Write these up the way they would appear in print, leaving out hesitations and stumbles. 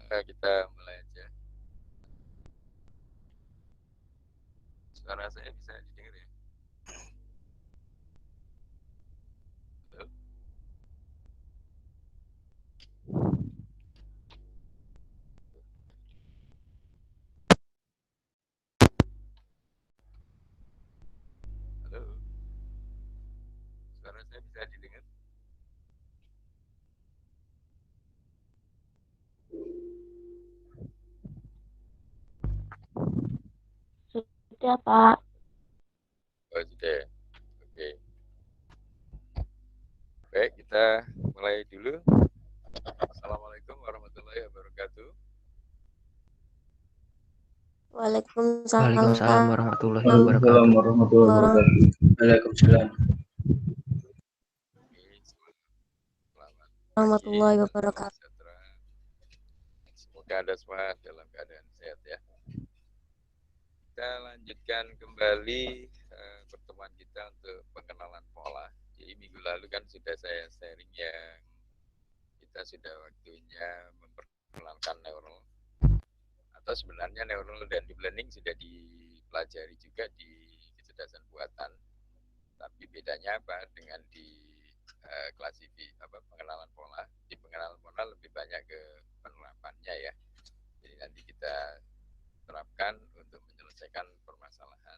Kita mulai aja. Suara saya bisa didengar ya? Halo? Halo? Suara saya bisa didengar? Sudah, Pak. Oh, sudah. Oke. Baik, kita mulai dulu. Assalamualaikum warahmatullahi wabarakatuh. Waalaikumsalam Waalaikumsalam warahmatullahi Waalaikumsalam wabarakatuh. warahmatullahi wabarakatuh. Waalaikumsalam. Oke, selamat pagi, warahmatullahi salam wabarakatuh. sejahtera. Semoga Anda semua dalam keadaan sehat ya. Kita lanjutkan kembali pertemuan kita untuk pengenalan pola. Jadi minggu lalu kan sudah saya sharing yang kita sudah waktunya memperkenalkan neural. Atau sebenarnya neural dan deep learning sudah dipelajari juga di kecerdasan buatan. Tapi bedanya apa dengan di pengenalan pola? Di pengenalan pola lebih banyak ke penerapannya ya. Jadi nanti kita terapkan untuk menyelesaikan permasalahan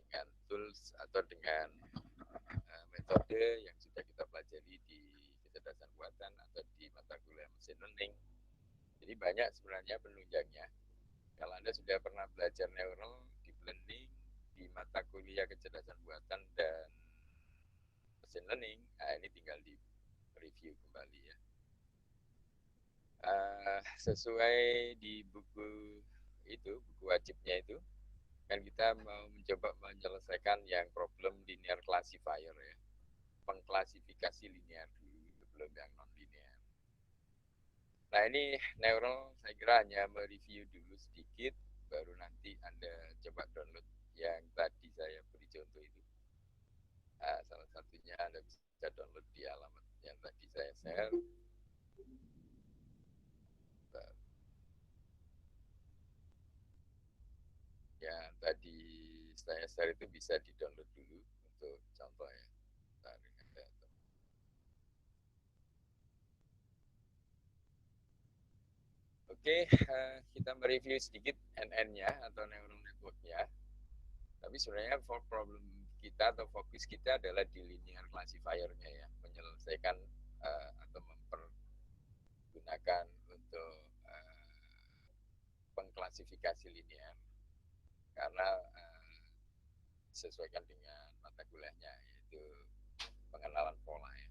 dengan tools atau dengan metode yang sudah kita pelajari di kecerdasan buatan atau di mata kuliah mesin learning. Jadi banyak sebenarnya penunjangnya. Kalau Anda sudah pernah belajar neural, deep learning, di mata kuliah kecerdasan buatan dan mesin learning, nah ini tinggal di review kembali ya. Sesuai di buku wajibnya itu, kan kita mau mencoba menyelesaikan yang problem linear classifier ya. Pengklasifikasi linear dulu, belum yang non-linear. Nah ini neural saya kira hanya mereview dulu sedikit, baru nanti Anda coba download yang tadi saya beri contoh itu. Nah, salah satunya Anda bisa download di alamat yang tadi saya share. Yang tadi saya share itu bisa di-download dulu untuk contoh ya. Oke, kita mereview sedikit NN-nya atau neural network-nya. Tapi sebenarnya problem kita atau fokus kita adalah di linear classifier-nya ya, menyelesaikan atau mempergunakan untuk pengklasifikasi linear karena disesuaikan dengan mata kuliahnya yaitu pengenalan pola ya.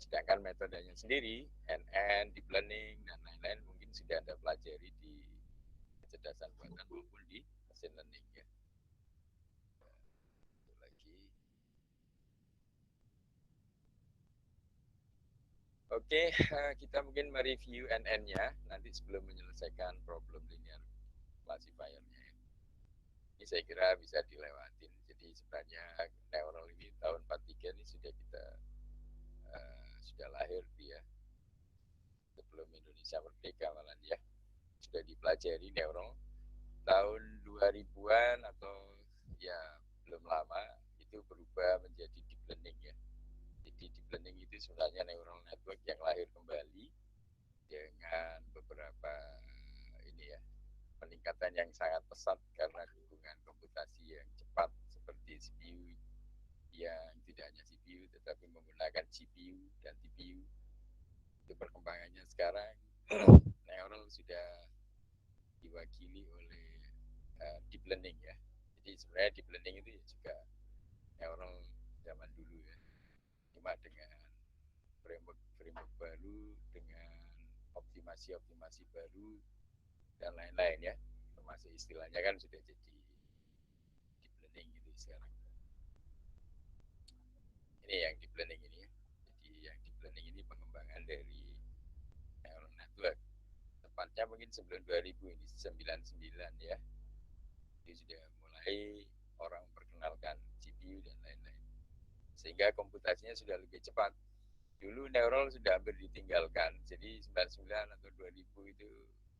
Sedangkan metodenya sendiri, NN, deep learning, dan lain-lain mungkin sudah Anda pelajari di kecerdasan buatan maupun di mesin learning ya. Oke, kita mungkin mereview NN-nya nanti sebelum menyelesaikan problem linear classifier-nya ya. Ini saya kira bisa dilewatin. Jadi sebenarnya neural ini tahun 43 ini sudah kita sudah lahir dia sebelum Indonesia merdeka malah ya. Sudah dipelajari neural tahun 2000-an atau ya belum lama itu berubah menjadi deep learning ya. Jadi deep learning itu sebenarnya neural network yang lahir kembali dengan beberapa ini ya peningkatan yang sangat pesat karena dukungan komputasi yang cepat seperti CPU yang tidak hanya CPU tetapi menggunakan GPU dan TPU. Itu perkembangannya sekarang neural sudah diwakili oleh deep learning ya. Jadi sebenarnya deep learning itu juga neural zaman dulu ya. Cuma dengan framework baru, dengan optimasi baru dan lain-lain ya. Termasuk istilahnya kan sudah jadi deep learning gitu sekarang. Ini yang deep learning ini ya. Jadi yang deep learning ini pengembangan dari neural network. Tepatnya mungkin sebelum 2000 ini 99 ya. Jadi sudah mulai orang memperkenalkan GPU dan lain-lain. Sehingga komputasinya sudah lebih cepat Dulu neural sudah hampir ditinggalkan. Jadi 99 atau 2000 itu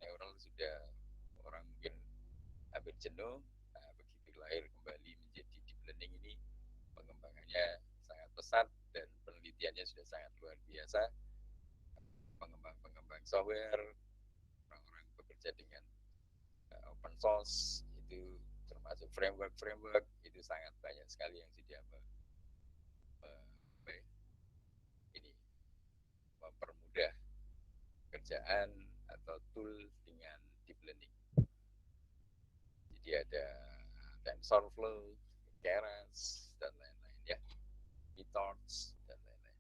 neural sudah orang mungkin hampir jenuh. Nah, begitu lahir kembali menjadi deep learning ini, pengembangannya sangat pesat dan penelitiannya sudah sangat luar biasa. Pengembang software, orang-orang bekerja dengan open source, itu termasuk framework itu sangat banyak sekali yang sudah ini mempermudah kerjaan atau tool dengan deep learning. Jadi ada TensorFlow, Keras, dan lain-lain ya, PyTorch, dan lain-lain.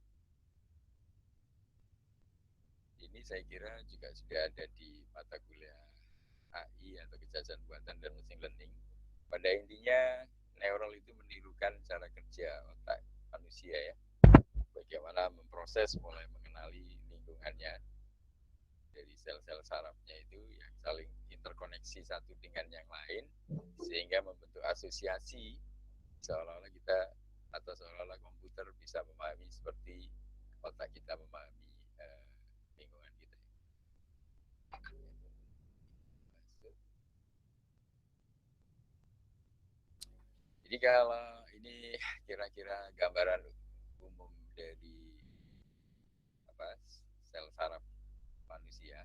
Ini saya kira juga sudah ada di mata kuliah AI atau kecerdasan buatan dan machine learning. Pada intinya, neural itu menirukan cara kerja otak manusia ya. Bagaimana memproses mulai mengenali lingkungannya dari sel-sel sarafnya itu yang saling interkoneksi satu dengan yang lain sehingga membentuk asosiasi seolah-olah kita atau seolah-olah komputer bisa memahami seperti otak kita memahami lingkungan kita. Jadi kalau ini kira-kira gambaran umum dari sel saraf manusia,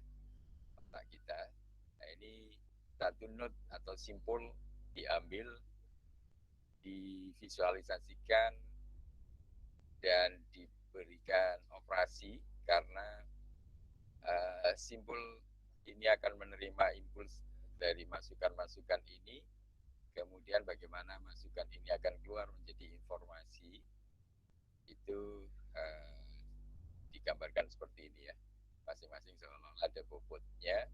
otak kita. Nah, ini satu node atau simpul diambil, divisualisasikan, dan diberikan operasi karena simpul ini akan menerima impuls dari masukan-masukan ini, kemudian bagaimana masukan ini akan keluar menjadi informasi, itu digambarkan seperti ini ya. Masing-masing seolah-olah ada bobotnya,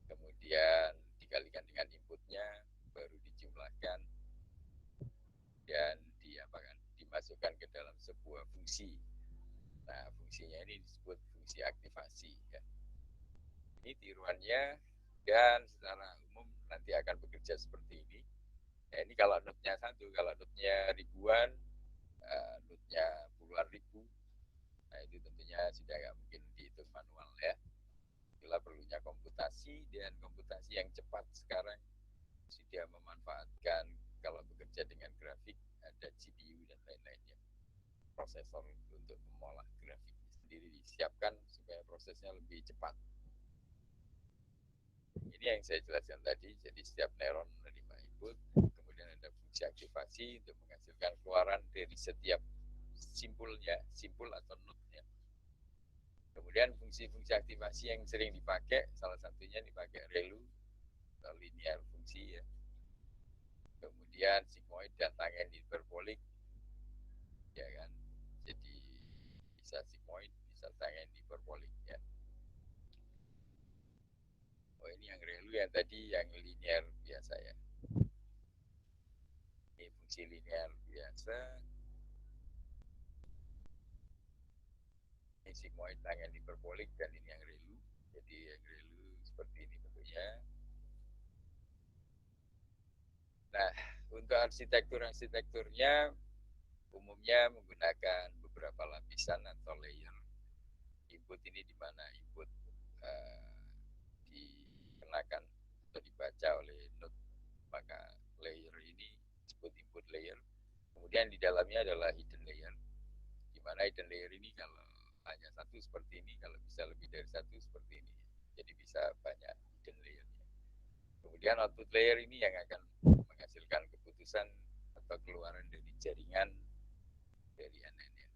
kemudian dikalikan dengan inputnya, baru dijumlahkan dan dimasukkan ke dalam sebuah fungsi. Nah, fungsinya ini disebut fungsi aktivasi ya. Ini tiruannya, dan secara umum nanti akan bekerja seperti ini. Nah, ini kalau node-nya satu, kalau node-nya ribuan, node-nya puluhan ribu, nah itu tentunya sudah nggak mungkin dihitung manual ya. Itulah perlunya komputasi, dan komputasi yang cepat sekarang sudah memanfaatkan, kalau bekerja dengan grafik ada GPU dan lain-lainnya, prosesor untuk mengolah grafik sendiri disiapkan supaya prosesnya lebih cepat. Ini yang saya jelaskan tadi. Jadi setiap neuron menerima input, kemudian ada fungsi aktivasi untuk menghasilkan keluaran dari setiap simpulnya, simpul atau node-nya. Kemudian fungsi-fungsi aktivasi yang sering dipakai, salah satunya dipakai ReLU atau linear fungsi ya. Kemudian sigmoid dan tangent hiperbolik, ya kan. Jadi bisa sigmoid, bisa tangent hiperbolik ya. Oh, ini yang ReLU, yang tadi yang linear biasa ya. Ini fungsi linear biasa. Ini sigmoid, tangent hiperbolik, dan ini yang ReLU. Jadi yang ReLU seperti ini bentuknya. Nah, untuk arsitekturnya umumnya menggunakan beberapa lapisan atau layer. Input ini di mana input dikenakan atau dibaca oleh node, maka layer ini disebut input layer. Kemudian di dalamnya adalah hidden layer, di mana hidden layer ini kalau hanya satu seperti ini, kalau bisa lebih dari satu seperti ini. Jadi bisa banyak hidden layernya. Kemudian output layer ini yang akan menghasilkan keputusan atau keluaran dari jaringan dari NN-nya.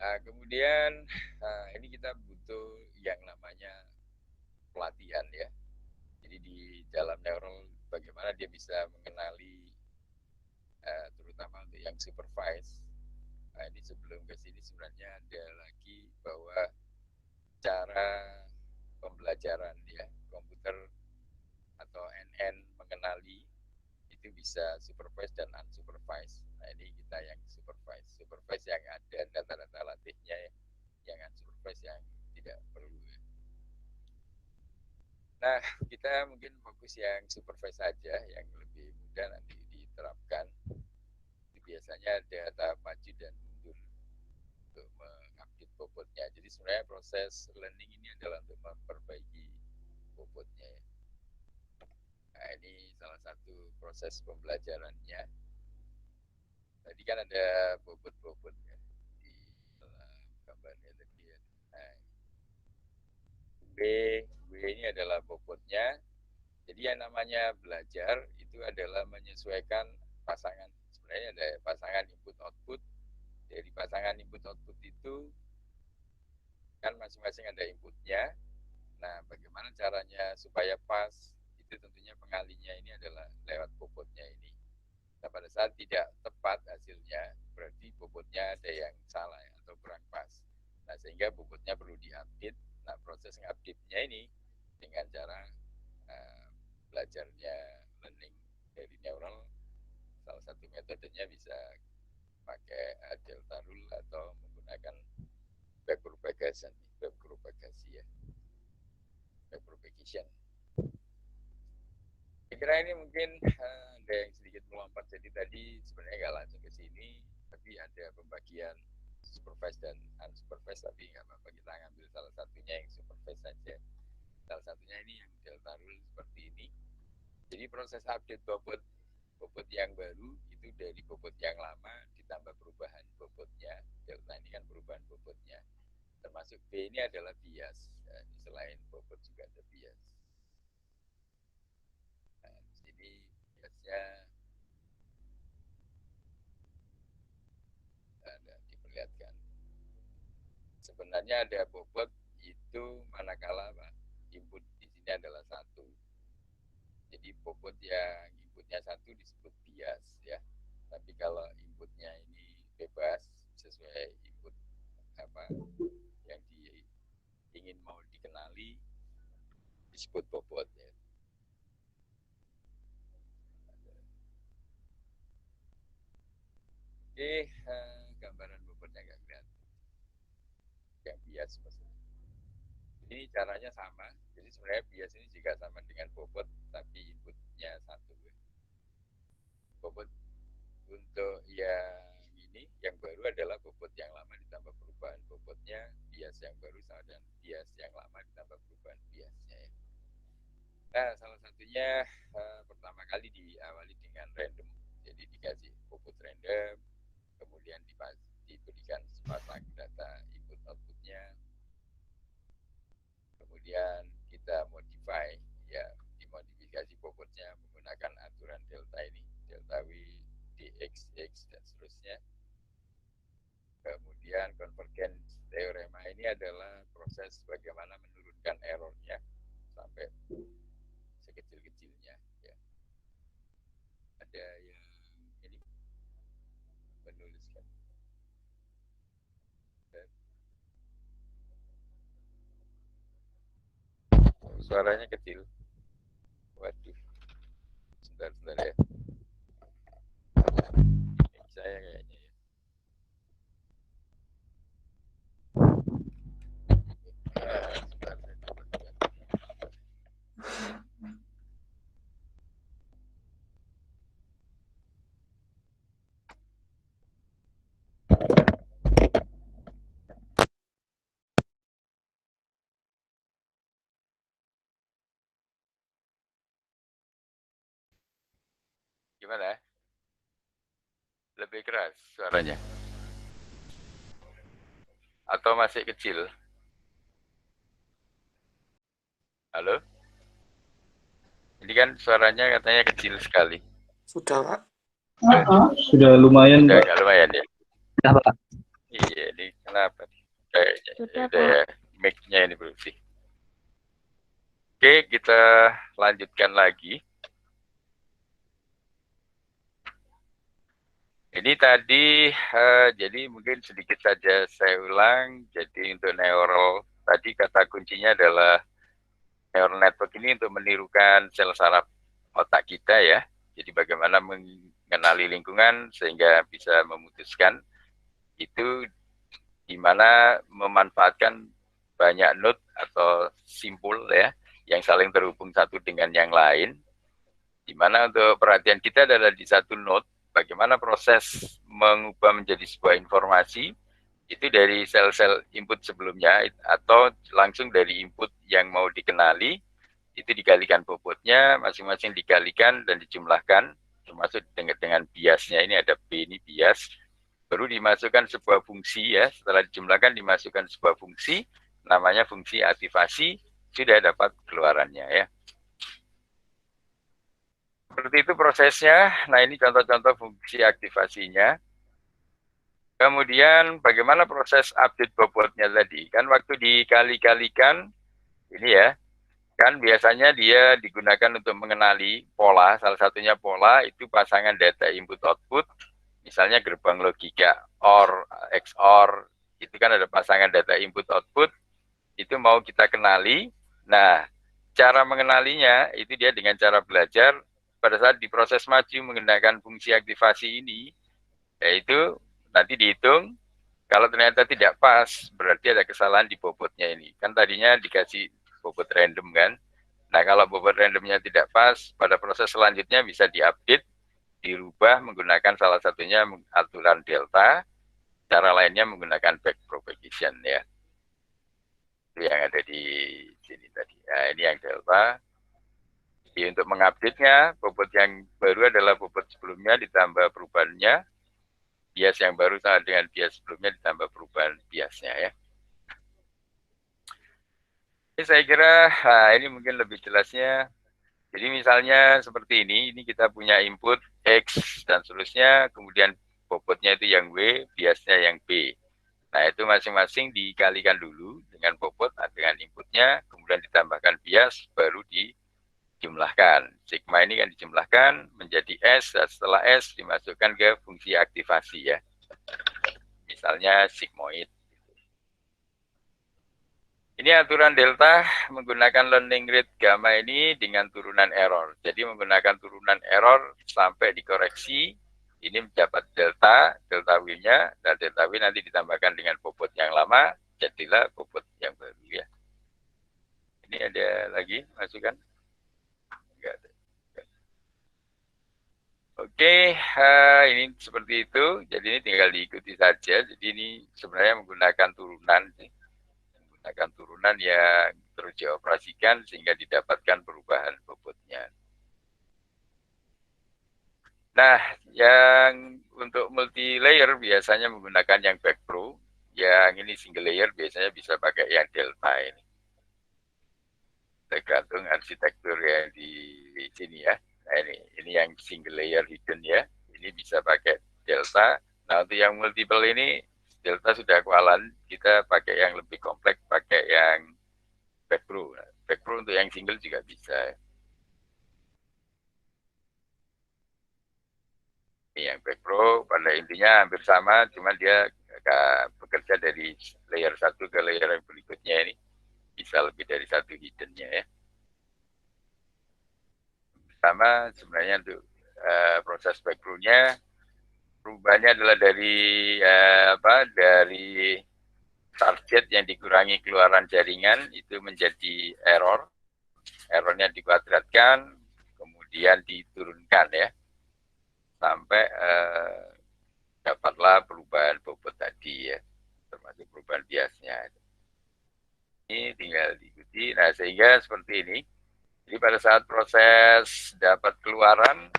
Nah, kemudian ini kita butuh yang namanya pelatihan ya. Jadi di dalam neural bagaimana dia bisa mengenali, terutama untuk yang supervise. Nah, ini sebelum ke sini sebenarnya ada lagi bahwa cara pembelajaran ya komputer atau NN mengenali itu bisa supervised dan unsupervised. Nah ini kita yang supervise yang ada data-data latihnya, yang unsupervised yang tidak perlu. Nah kita mungkin fokus yang supervise saja, yang lebih mudah nanti diterapkan. Biasanya ada tahap maju dan mundur untuk mengupdate bobotnya. Jadi sebenarnya proses learning ini adalah untuk memperbaiki bobotnya. Nah ini salah satu proses pembelajarannya. Tadi kan ada bobot-bobot ya di dalam gambarnya tadi ya. Nah, W ini adalah bobotnya. Jadi yang namanya belajar itu adalah menyesuaikan pasangan. Sebenarnya ada pasangan input-output. Dari pasangan input-output itu kan masing-masing ada inputnya. Nah, bagaimana caranya supaya pas? Itu tentunya pengalinya ini adalah lewat bobotnya ini. Nah, pada saat tidak tepat hasilnya, berarti bobotnya ada yang salah atau kurang pas. Nah, sehingga bobotnya perlu diupdate. Nah, proses ngupdate-nya ini dengan cara belajarnya learning dari neural, salah satu metodenya bisa pakai delta rule atau menggunakan backpropagation ya, backpropagation. Saya kira ini mungkin ada yang sedikit melompat, jadi tadi sebenarnya nggak langsung ke sini, tapi ada pembagian supervised dan unsupervised, tapi nggak apa-apa, kita ngambil salah satunya yang supervised saja. Salah satunya ini yang delta rule seperti ini. Jadi proses update bobot yang baru itu dari bobot yang lama ditambah perubahan bobotnya. Delta ini kan perubahan bobotnya. Termasuk B ini adalah bias. Nah, selain bobot juga ada bias. Nah, di sini biasnya ada diperlihatkan. Sebenarnya ada bobot itu manakala input di sini adalah 1. Jadi bobot yang inputnya 1 disebut bias ya. Tapi kalau inputnya ini bebas sesuai input apa yang ingin mau dikenali disebut bobot ya. Oke, gambaran bobotnya nggak kelihatan. Yang bias maksudnya. Ini caranya sama. Jadi sebenarnya bias ini juga sama dengan bobot, tapi inputnya 1. Bobot untuk yang ini, yang baru adalah bobot yang lama ditambah perubahan bobotnya, bias yang baru sama dengan bias yang lama ditambah perubahan biasnya ya. Nah, salah satunya pertama kali diawali dengan random. Jadi dikasih bobot random, kemudian diberikan sepasang data input outputnya, kemudian kita modify ya, dimodifikasi bobotnya menggunakan aturan delta ini, delta W, dx, x, dan seterusnya. Kemudian convergence teorema ini adalah proses bagaimana menurunkan errornya sampai sekecil-kecilnya ya. Ada yang ini menuliskan. Suaranya kecil. Waduh. Sebentar ya. Saya kayaknya ya. Gimana? Lebih keras suaranya? Atau masih kecil? Halo? Ini kan suaranya katanya kecil sekali. Sudah, Pak. Sudah lumayan, Sudah Pak. agak lumayan ya? Sudah, Pak. Iya, ini kenapa? Kayaknya Sudah, ya, mic-nya ini bersih. Oke, kita lanjutkan lagi. Ini tadi, jadi mungkin sedikit saja saya ulang. Jadi untuk neural, tadi kata kuncinya adalah neural network ini untuk menirukan sel saraf otak kita ya. Jadi bagaimana mengenali lingkungan sehingga bisa memutuskan itu di mana memanfaatkan banyak node atau simpul ya yang saling terhubung satu dengan yang lain, di mana untuk perhatian kita adalah di satu node bagaimana proses mengubah menjadi sebuah informasi itu dari sel-sel input sebelumnya atau langsung dari input yang mau dikenali, itu dikalikan bobotnya, masing-masing dikalikan dan dijumlahkan, termasuk dengan biasnya, ini ada B ini bias, baru dimasukkan sebuah fungsi ya, setelah dijumlahkan dimasukkan sebuah fungsi, namanya fungsi aktivasi, sudah dapat keluarannya ya. Seperti itu prosesnya, nah ini contoh-contoh fungsi aktivasinya. Kemudian bagaimana proses update bobotnya tadi? Kan waktu dikali-kalikan, ini ya, kan biasanya dia digunakan untuk mengenali pola, salah satunya pola itu pasangan data input-output, misalnya gerbang logika OR, XOR, itu kan ada pasangan data input-output, itu mau kita kenali. Nah, cara mengenalinya itu dia dengan cara belajar, pada saat diproses maju menggunakan fungsi aktivasi ini, yaitu nanti dihitung, kalau ternyata tidak pas, berarti ada kesalahan di bobotnya ini. Kan tadinya dikasih bobot random kan. Nah, kalau bobot randomnya tidak pas, pada proses selanjutnya bisa diupdate, dirubah menggunakan salah satunya aturan delta, cara lainnya menggunakan backpropagation ya. Itu yang ada di sini tadi. Nah, ini yang delta. Jadi untuk mengupdate-nya, bobot yang baru adalah bobot sebelumnya ditambah perubahannya, bias yang baru sama dengan bias sebelumnya ditambah perubahan biasnya ya. Ini saya kira, nah ini mungkin lebih jelasnya. Jadi misalnya seperti ini kita punya input X dan seterusnya, kemudian bobotnya itu yang W, biasnya yang B. Nah itu masing-masing dikalikan dulu dengan bobot, dengan inputnya, kemudian ditambahkan bias, baru dijumlahkan. Sigma ini kan dijumlahkan menjadi S, dan setelah S dimasukkan ke fungsi aktivasi ya. Misalnya sigmoid. Ini aturan delta menggunakan learning rate gamma ini dengan turunan error. Jadi menggunakan turunan error sampai dikoreksi, ini mendapat delta W-nya, dan delta W nanti ditambahkan dengan bobot yang lama, jadilah bobot yang baru ya. Ini ada lagi masukan? Enggak ada. Oke, ini seperti itu. Jadi ini tinggal diikuti saja. Jadi ini sebenarnya menggunakan turunan, menggunakan turunan yang terus dioperasikan sehingga didapatkan perubahan bobotnya. Nah, yang untuk multi layer biasanya menggunakan yang backpro. Yang ini single layer biasanya bisa pakai yang delta ini. Tergantung arsitektur yang di sini ya. Nah ini yang single layer hidden ya, ini bisa pakai delta. Nah untuk yang multiple ini delta sudah kewalan, kita pakai yang lebih kompleks, pakai yang backpro. Nah, backpro untuk yang single juga bisa. Ini yang backpro pada intinya hampir sama, cuma dia bekerja dari layer satu ke layer yang berikutnya ini bisa lebih dari satu hiddennya ya. Sama sebenarnya untuk proses background-nya perubahannya adalah dari dari target yang dikurangi keluaran jaringan itu menjadi error, errornya dikuadratkan kemudian diturunkan ya sampai dapatlah perubahan bobot tadi ya, termasuk perubahan biasnya. Ini tinggal diikuti. Nah sehingga seperti ini. Jadi pada saat proses dapat keluaran,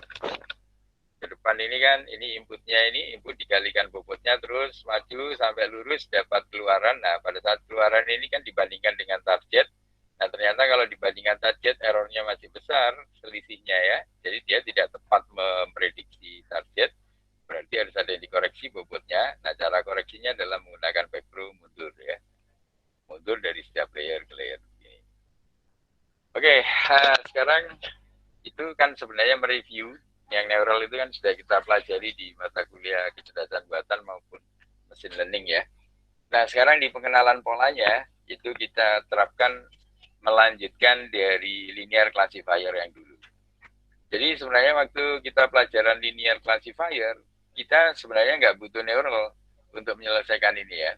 ke depan ini kan, ini inputnya ini, input dikalikan bobotnya terus maju sampai lurus dapat keluaran. Nah pada saat keluaran ini kan dibandingkan dengan target. Nah ternyata kalau dibandingkan target errornya masih besar selisihnya ya. Jadi dia tidak tepat memprediksi target. Berarti harus ada yang dikoreksi bobotnya. Nah cara koreksinya adalah menggunakan backpro mundur ya. Mundur dari setiap layer ke layer. Oke, sekarang itu kan sebenarnya mereview yang neural itu kan sudah kita pelajari di mata kuliah kecerdasan buatan maupun mesin learning ya. Nah sekarang di pengenalan polanya itu kita terapkan melanjutkan dari linear classifier yang dulu. Jadi sebenarnya waktu kita pelajaran linear classifier, kita sebenarnya nggak butuh neural untuk menyelesaikan ini ya.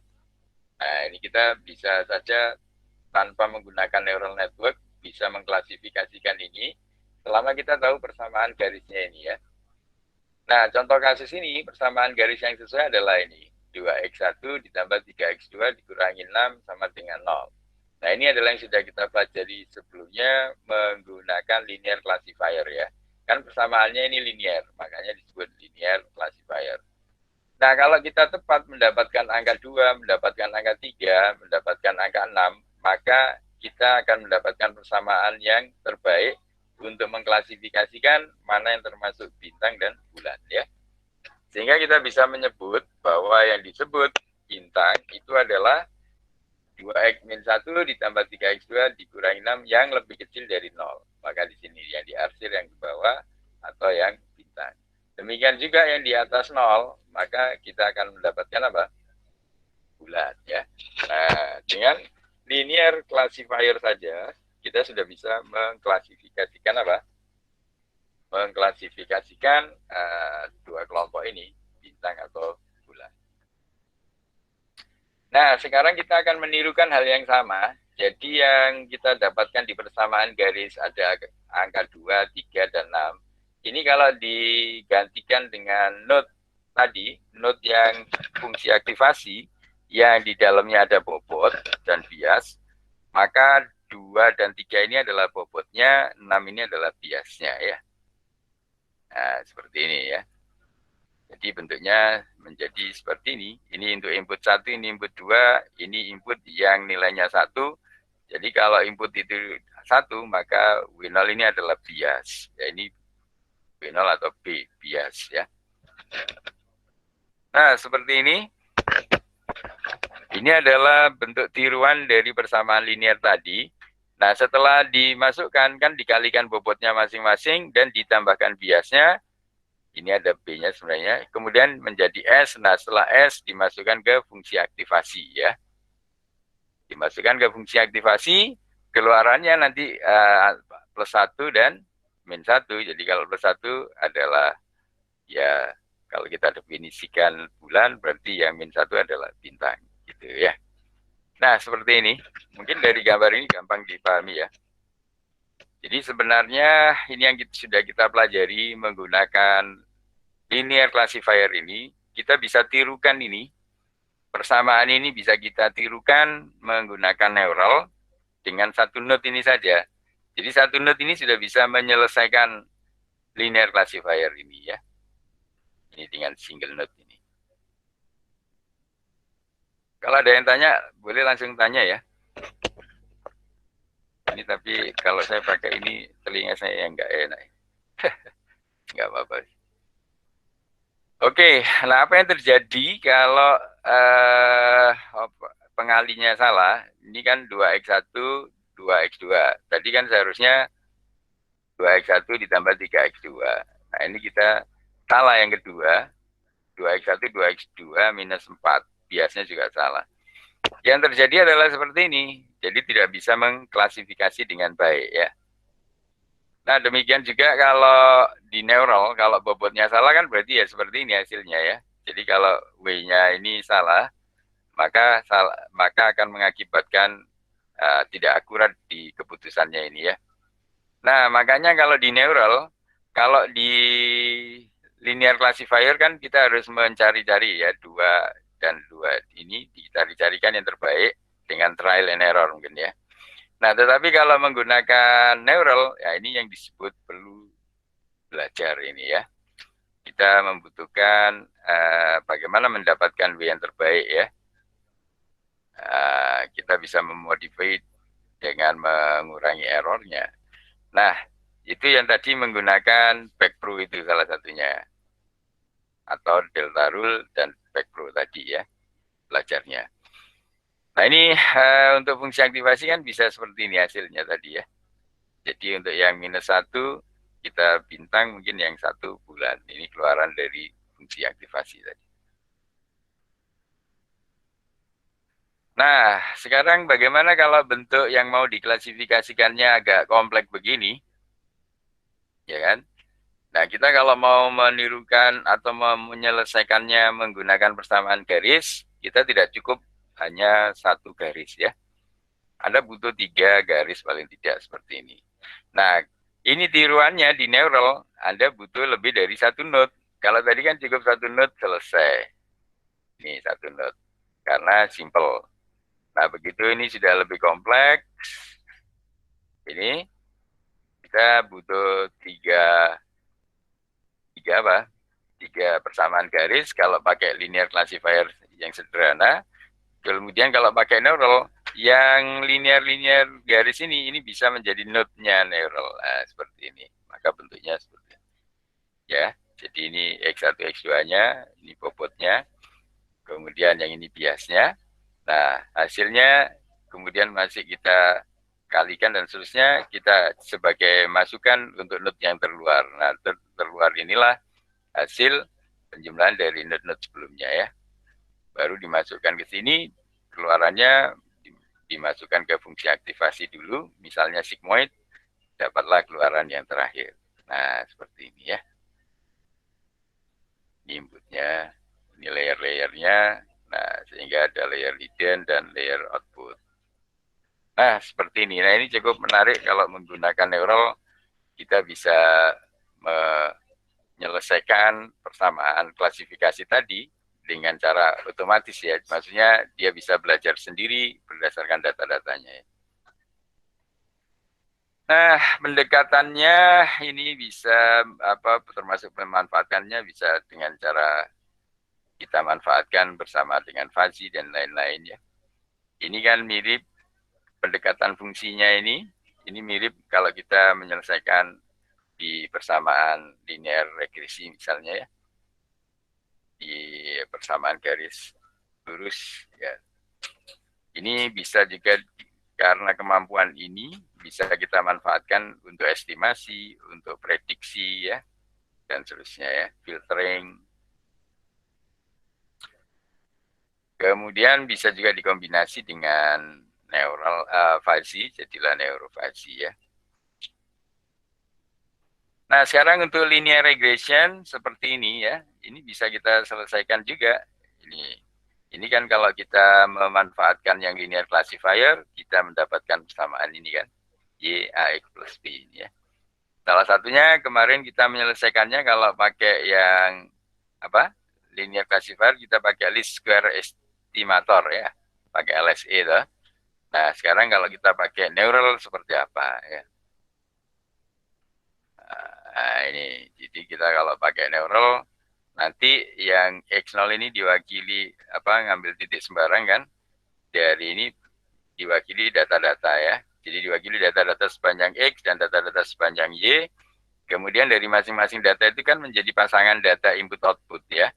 Nah, ini kita bisa saja tanpa menggunakan neural network bisa mengklasifikasikan ini selama kita tahu persamaan garisnya ini ya. Nah, contoh kasus ini persamaan garis yang sesuai adalah ini. 2x1 ditambah 3x2 dikurangi 6 sama dengan 0. Nah, ini adalah yang sudah kita pelajari sebelumnya menggunakan linear classifier ya. Kan persamaannya ini linear, makanya disebut linear classifier. Nah, kalau kita tepat mendapatkan angka 2, mendapatkan angka 3, mendapatkan angka 6, maka kita akan mendapatkan persamaan yang terbaik untuk mengklasifikasikan mana yang termasuk bintang dan bulan ya. Sehingga kita bisa menyebut bahwa yang disebut bintang itu adalah 2x-1 ditambah 3x2 dikurangi 6 yang lebih kecil dari 0. Maka di sini yang diarsir yang di bawah atau yang bintang. Demikian juga yang di atas 0, maka kita akan mendapatkan apa? Bulan ya. Nah, dengan linear classifier saja kita sudah bisa mengklasifikasikan apa? Mengklasifikasikan dua kelompok ini, bintang atau bulan. Nah, sekarang kita akan menirukan hal yang sama. Jadi yang kita dapatkan di persamaan garis ada angka 2, 3, dan 6. Ini kalau digantikan dengan node tadi, node yang fungsi aktivasi, yang di dalamnya ada bobot dan bias, maka 2 dan 3 ini adalah bobotnya, 6 ini adalah biasnya ya. Nah, seperti ini ya. Jadi bentuknya menjadi seperti ini. Ini untuk input 1, ini input 2, ini input yang nilainya 1. Jadi kalau input itu 1, maka W0 ini adalah bias. Ya, ini W0 atau B, bias ya. Nah, seperti ini. Ini adalah bentuk tiruan dari persamaan linear tadi. Nah, setelah dimasukkan, kan dikalikan bobotnya masing-masing dan ditambahkan biasnya. Ini ada B-nya sebenarnya. Kemudian menjadi S. Nah, setelah S dimasukkan ke fungsi aktivasi ya. Dimasukkan ke fungsi aktivasi, keluarannya nanti plus 1 dan min 1. Jadi kalau plus 1 adalah ya, kalau kita definisikan bulan, berarti yang min 1 adalah bintang. Gitu ya. Nah, seperti ini. Mungkin dari gambar ini gampang dipahami ya. Jadi sebenarnya ini yang sudah kita pelajari menggunakan linear classifier ini, kita bisa tirukan ini. Persamaan ini bisa kita tirukan menggunakan neural dengan satu node ini saja. Jadi satu node ini sudah bisa menyelesaikan linear classifier ini ya. Ini dengan single node ini. Kalau ada yang tanya, boleh langsung tanya ya. Ini tapi kalau saya pakai ini, telinga saya yang nggak enak. Nggak apa-apa. Oke, nah apa yang terjadi kalau pengalinya salah? Ini kan 2x1, 2x2. Tadi kan seharusnya 2x1 ditambah 3x2. Nah ini kita salah yang kedua. 2x1, 2x2 minus 4. Biasanya juga salah. Yang terjadi adalah seperti ini. Jadi tidak bisa mengklasifikasi dengan baik ya. Nah demikian juga kalau di neural, kalau bobotnya salah kan berarti ya seperti ini hasilnya ya. Jadi kalau W-nya ini salah, maka akan mengakibatkan tidak akurat di keputusannya ini ya. Nah makanya kalau di neural, kalau di linear classifier kan kita harus mencari-cari ya 2 dan 2 ini dicari-carikan yang terbaik dengan trial and error mungkin ya. Nah, tetapi kalau menggunakan neural, ya ini yang disebut perlu belajar ini ya. Kita membutuhkan bagaimana mendapatkan W yang terbaik ya. Kita bisa memodify dengan mengurangi errornya. Nah, itu yang tadi menggunakan backpro itu salah satunya. Atau delta rule dan backpro tadi ya, belajarnya. Nah ini untuk fungsi aktivasi kan bisa seperti ini hasilnya tadi ya. Jadi untuk yang minus 1 kita bintang, mungkin yang 1 bulan. Ini keluaran dari fungsi aktivasi tadi. Nah sekarang bagaimana kalau bentuk yang mau diklasifikasikannya agak kompleks begini? Ya kan? Nah, kita kalau mau menirukan atau menyelesaikannya menggunakan persamaan garis, kita tidak cukup hanya satu garis ya. Anda butuh 3 garis paling tidak seperti ini. Nah, ini tiruannya di neural, Anda butuh lebih dari 1 node. Kalau tadi kan cukup 1 node selesai. Ini 1 node, karena simple. Nah, begitu ini sudah lebih kompleks. Ini kita butuh 3 persamaan garis kalau pakai linear classifier yang sederhana. Kemudian kalau pakai neural, yang linear garis ini bisa menjadi node-nya neural. Nah, seperti ini. Maka bentuknya seperti ini. Ya, jadi ini X1, X2-nya, ini bobotnya. Kemudian yang ini biasnya. Nah, hasilnya kemudian masih kita kalikan dan seterusnya kita sebagai masukan untuk node yang terluar. Nah, terluar inilah hasil penjumlahan dari node-node sebelumnya ya. Baru dimasukkan ke sini, keluarannya dimasukkan ke fungsi aktivasi dulu, misalnya sigmoid, dapatlah keluaran yang terakhir. Nah, seperti ini ya. Ini inputnya, ini layer-layernya, nah sehingga ada layer hidden dan layer output. Nah, seperti ini. Nah, ini cukup menarik kalau menggunakan neural, kita bisa menyelesaikan persamaan klasifikasi tadi dengan cara otomatis ya. Maksudnya dia bisa belajar sendiri berdasarkan data-datanya. Nah, pendekatannya ini bisa termasuk memanfaatkannya bisa dengan cara kita manfaatkan bersama dengan fuzzy dan lain-lain ya. Ini kan mirip pendekatan fungsinya ini mirip kalau kita menyelesaikan di persamaan linear regresi misalnya ya. Di persamaan garis lurus ya. Ini bisa juga karena kemampuan ini bisa kita manfaatkan untuk estimasi, untuk prediksi ya, dan seterusnya ya, filtering. Kemudian bisa juga dikombinasi dengan neural fuzzy, jadilah neurofuzzy ya. Nah, sekarang untuk linear regression seperti ini ya, ini bisa kita selesaikan juga. Ini kan kalau kita memanfaatkan yang linear classifier, kita mendapatkan persamaan ini kan, Y, AX plus B ini ya. Salah satunya kemarin kita menyelesaikannya kalau pakai yang linear classifier, kita pakai least square estimator ya, pakai LSE tuh. Nah, sekarang kalau kita pakai neural seperti apa ya. Nah, ini, jadi kita kalau pakai neural, nanti yang X0 ini diwakili ngambil titik sembarang kan, dari ini diwakili data-data ya. Jadi diwakili data-data sepanjang X dan data-data sepanjang Y. Kemudian dari masing-masing data itu kan menjadi pasangan data input-output ya.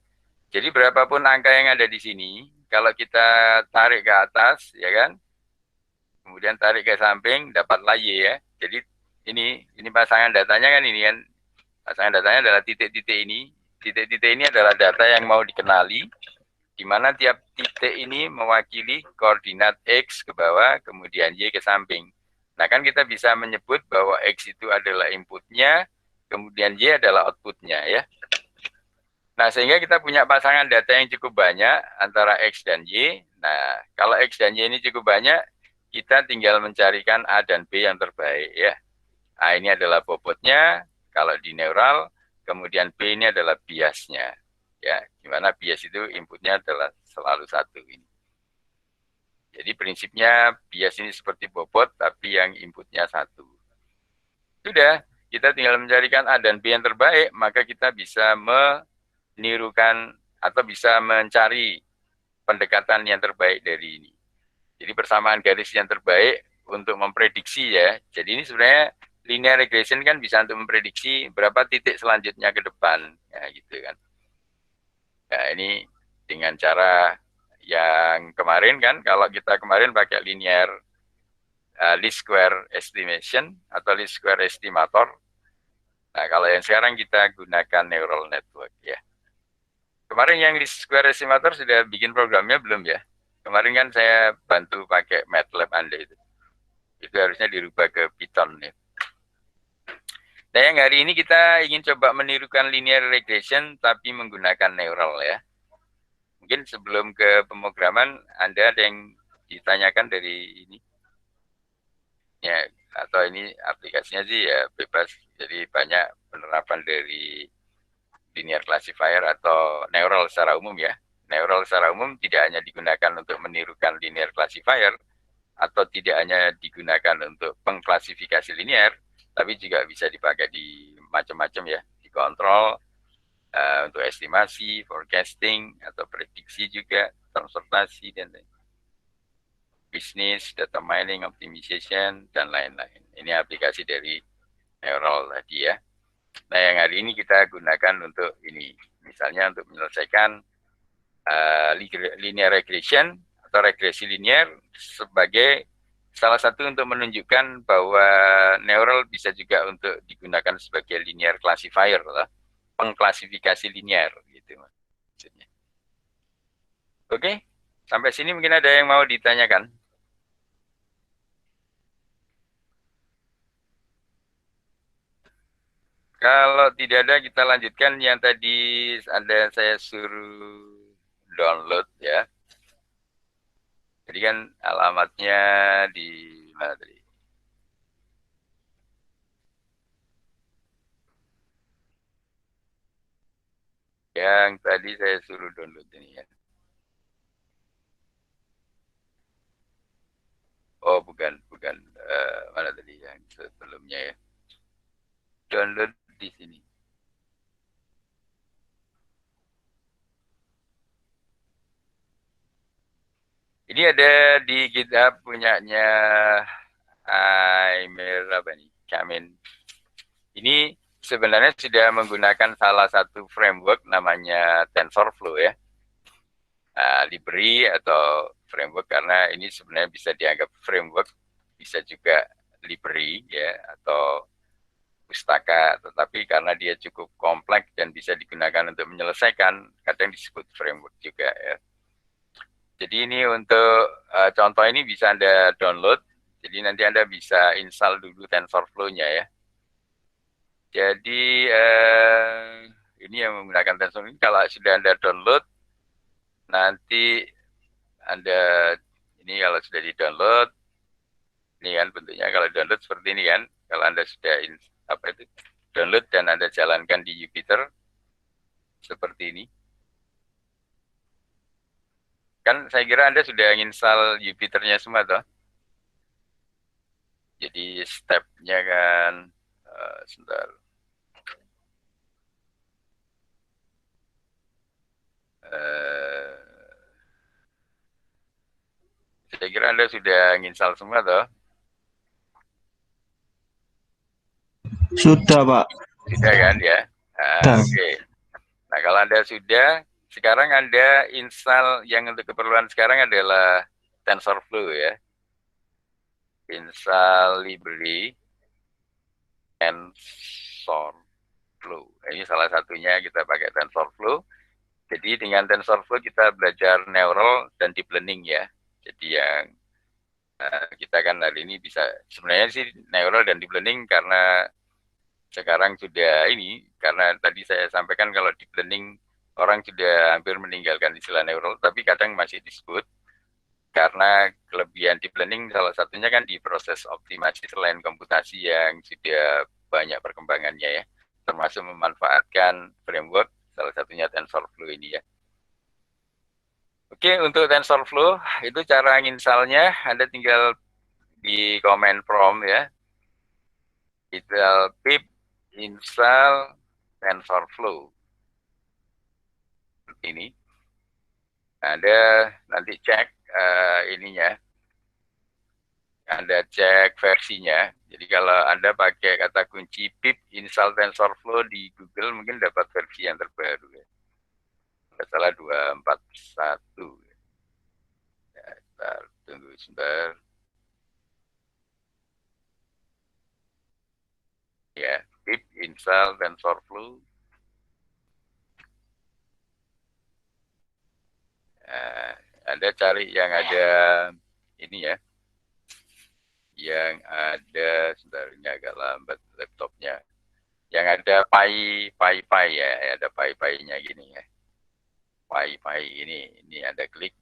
Jadi berapapun angka yang ada di sini, kalau kita tarik ke atas ya kan, kemudian tarik ke samping, dapatlah Y ya. Jadi ini pasangan datanya kan ini kan, pasangan datanya adalah titik-titik ini. Titik-titik ini adalah data yang mau dikenali, di mana tiap titik ini mewakili koordinat X ke bawah, kemudian Y ke samping. Nah, kan kita bisa menyebut bahwa X itu adalah inputnya, kemudian Y adalah outputnya ya. Nah, sehingga kita punya pasangan data yang cukup banyak antara X dan Y. Nah, kalau X dan Y ini cukup banyak, kita tinggal mencarikan A dan B yang terbaik ya. A ini adalah bobotnya, kalau di neural, kemudian B ini adalah biasnya. Ya, gimana bias itu inputnya adalah selalu 1 ini. Jadi prinsipnya bias ini seperti bobot, tapi yang inputnya 1. Sudah, kita tinggal mencarikan A dan B yang terbaik, maka kita bisa menirukan atau bisa mencari pendekatan yang terbaik dari ini. Jadi persamaan garis yang terbaik untuk memprediksi ya. Jadi ini sebenarnya linear regression kan bisa untuk memprediksi berapa titik selanjutnya ke depan, ya gitu kan. Nah, ini dengan cara yang kemarin kan, kalau kita kemarin pakai linear least square estimation atau least square estimator. Nah, kalau yang sekarang kita gunakan neural network ya. Kemarin yang least square estimator sudah bikin programnya belum ya? Kemarin kan saya bantu pakai MATLAB Anda itu. Itu harusnya dirubah ke Python ya. Nah, yang hari ini kita ingin coba menirukan linear regression tapi menggunakan neural ya. Mungkin sebelum ke pemrograman, Anda ada yang ditanyakan dari ini? Ya, atau ini aplikasinya sih ya bebas. Jadi banyak penerapan dari linear classifier atau neural secara umum ya. Neural secara umum tidak hanya digunakan untuk menirukan linear classifier atau tidak hanya digunakan untuk pengklasifikasi linear, tapi juga bisa dipakai di macam-macam ya, dikontrol untuk estimasi, forecasting atau prediksi juga, transportasi dan lain. Bisnis, data mining, optimization dan lain-lain. Ini aplikasi dari neural tadi ya. Nah, yang hari ini kita gunakan untuk ini, misalnya untuk menyelesaikan linear regression atau regresi linear sebagai salah satu untuk menunjukkan bahwa neural bisa juga untuk digunakan sebagai linear classifier, pengklasifikasi linear gitu maksudnya. Oke, sampai sini mungkin ada yang mau ditanyakan. Kalau tidak ada, kita lanjutkan yang tadi ada saya suruh download ya. Jadi kan alamatnya di mana tadi? Yang tadi saya suruh download ini ya. Oh, bukan. Mana tadi yang sebelumnya ya. Download di sini. Ini ada di GitHub punyanya Aimer apa nih? Kamen. Ini sebenarnya sudah menggunakan salah satu framework namanya TensorFlow ya. Library atau framework karena ini sebenarnya bisa dianggap framework, bisa juga library ya atau pustaka, tetapi karena dia cukup kompleks dan bisa digunakan untuk menyelesaikan, kadang disebut framework juga ya. Jadi ini untuk contoh ini bisa Anda download, jadi nanti Anda bisa install dulu TensorFlow-nya ya. Jadi ini yang menggunakan TensorFlow ini kalau sudah Anda download, nanti Anda ini kalau sudah di-download, ini kan bentuknya kalau download seperti ini kan. Kalau Anda sudah download dan Anda jalankan di Jupyter seperti ini. Kan saya kira Anda sudah install Jupyter-nya semua toh. Jadi step-nya kan sebentar. Saya kira Anda sudah install semua toh. Sudah, Pak. Sudah kan ya? Oke. Nah, kalau Anda sudah, sekarang Anda install yang untuk keperluan sekarang adalah TensorFlow ya. Install library TensorFlow. Ini salah satunya kita pakai TensorFlow. Jadi dengan TensorFlow kita belajar neural dan deep learning ya. Jadi yang kita kan hari ini bisa, sebenarnya sih neural dan deep learning karena sekarang sudah ini, karena tadi saya sampaikan kalau deep learning orang sudah hampir meninggalkan istilah neural, tapi kadang masih disebut karena kelebihan deep learning salah satunya kan di proses optimasi selain komputasi yang sudah banyak perkembangannya ya, termasuk memanfaatkan framework salah satunya TensorFlow ini ya. Oke, untuk TensorFlow itu cara installnya Anda tinggal di command prompt ya, tinggal pip install TensorFlow ini. Anda nanti cek ininya, Anda cek versinya. Jadi kalau Anda pakai kata kunci pip install TensorFlow di Google mungkin dapat versi yang terbaru ya. Tidak salah 241. Ya, tunggu sebentar. Ya, pip install TensorFlow. Anda cari yang ada ini ya, yang ada, sebentar ini agak lambat laptopnya. yang ada pi ya, ada pi-nya gini ya. Pi ini ada klik.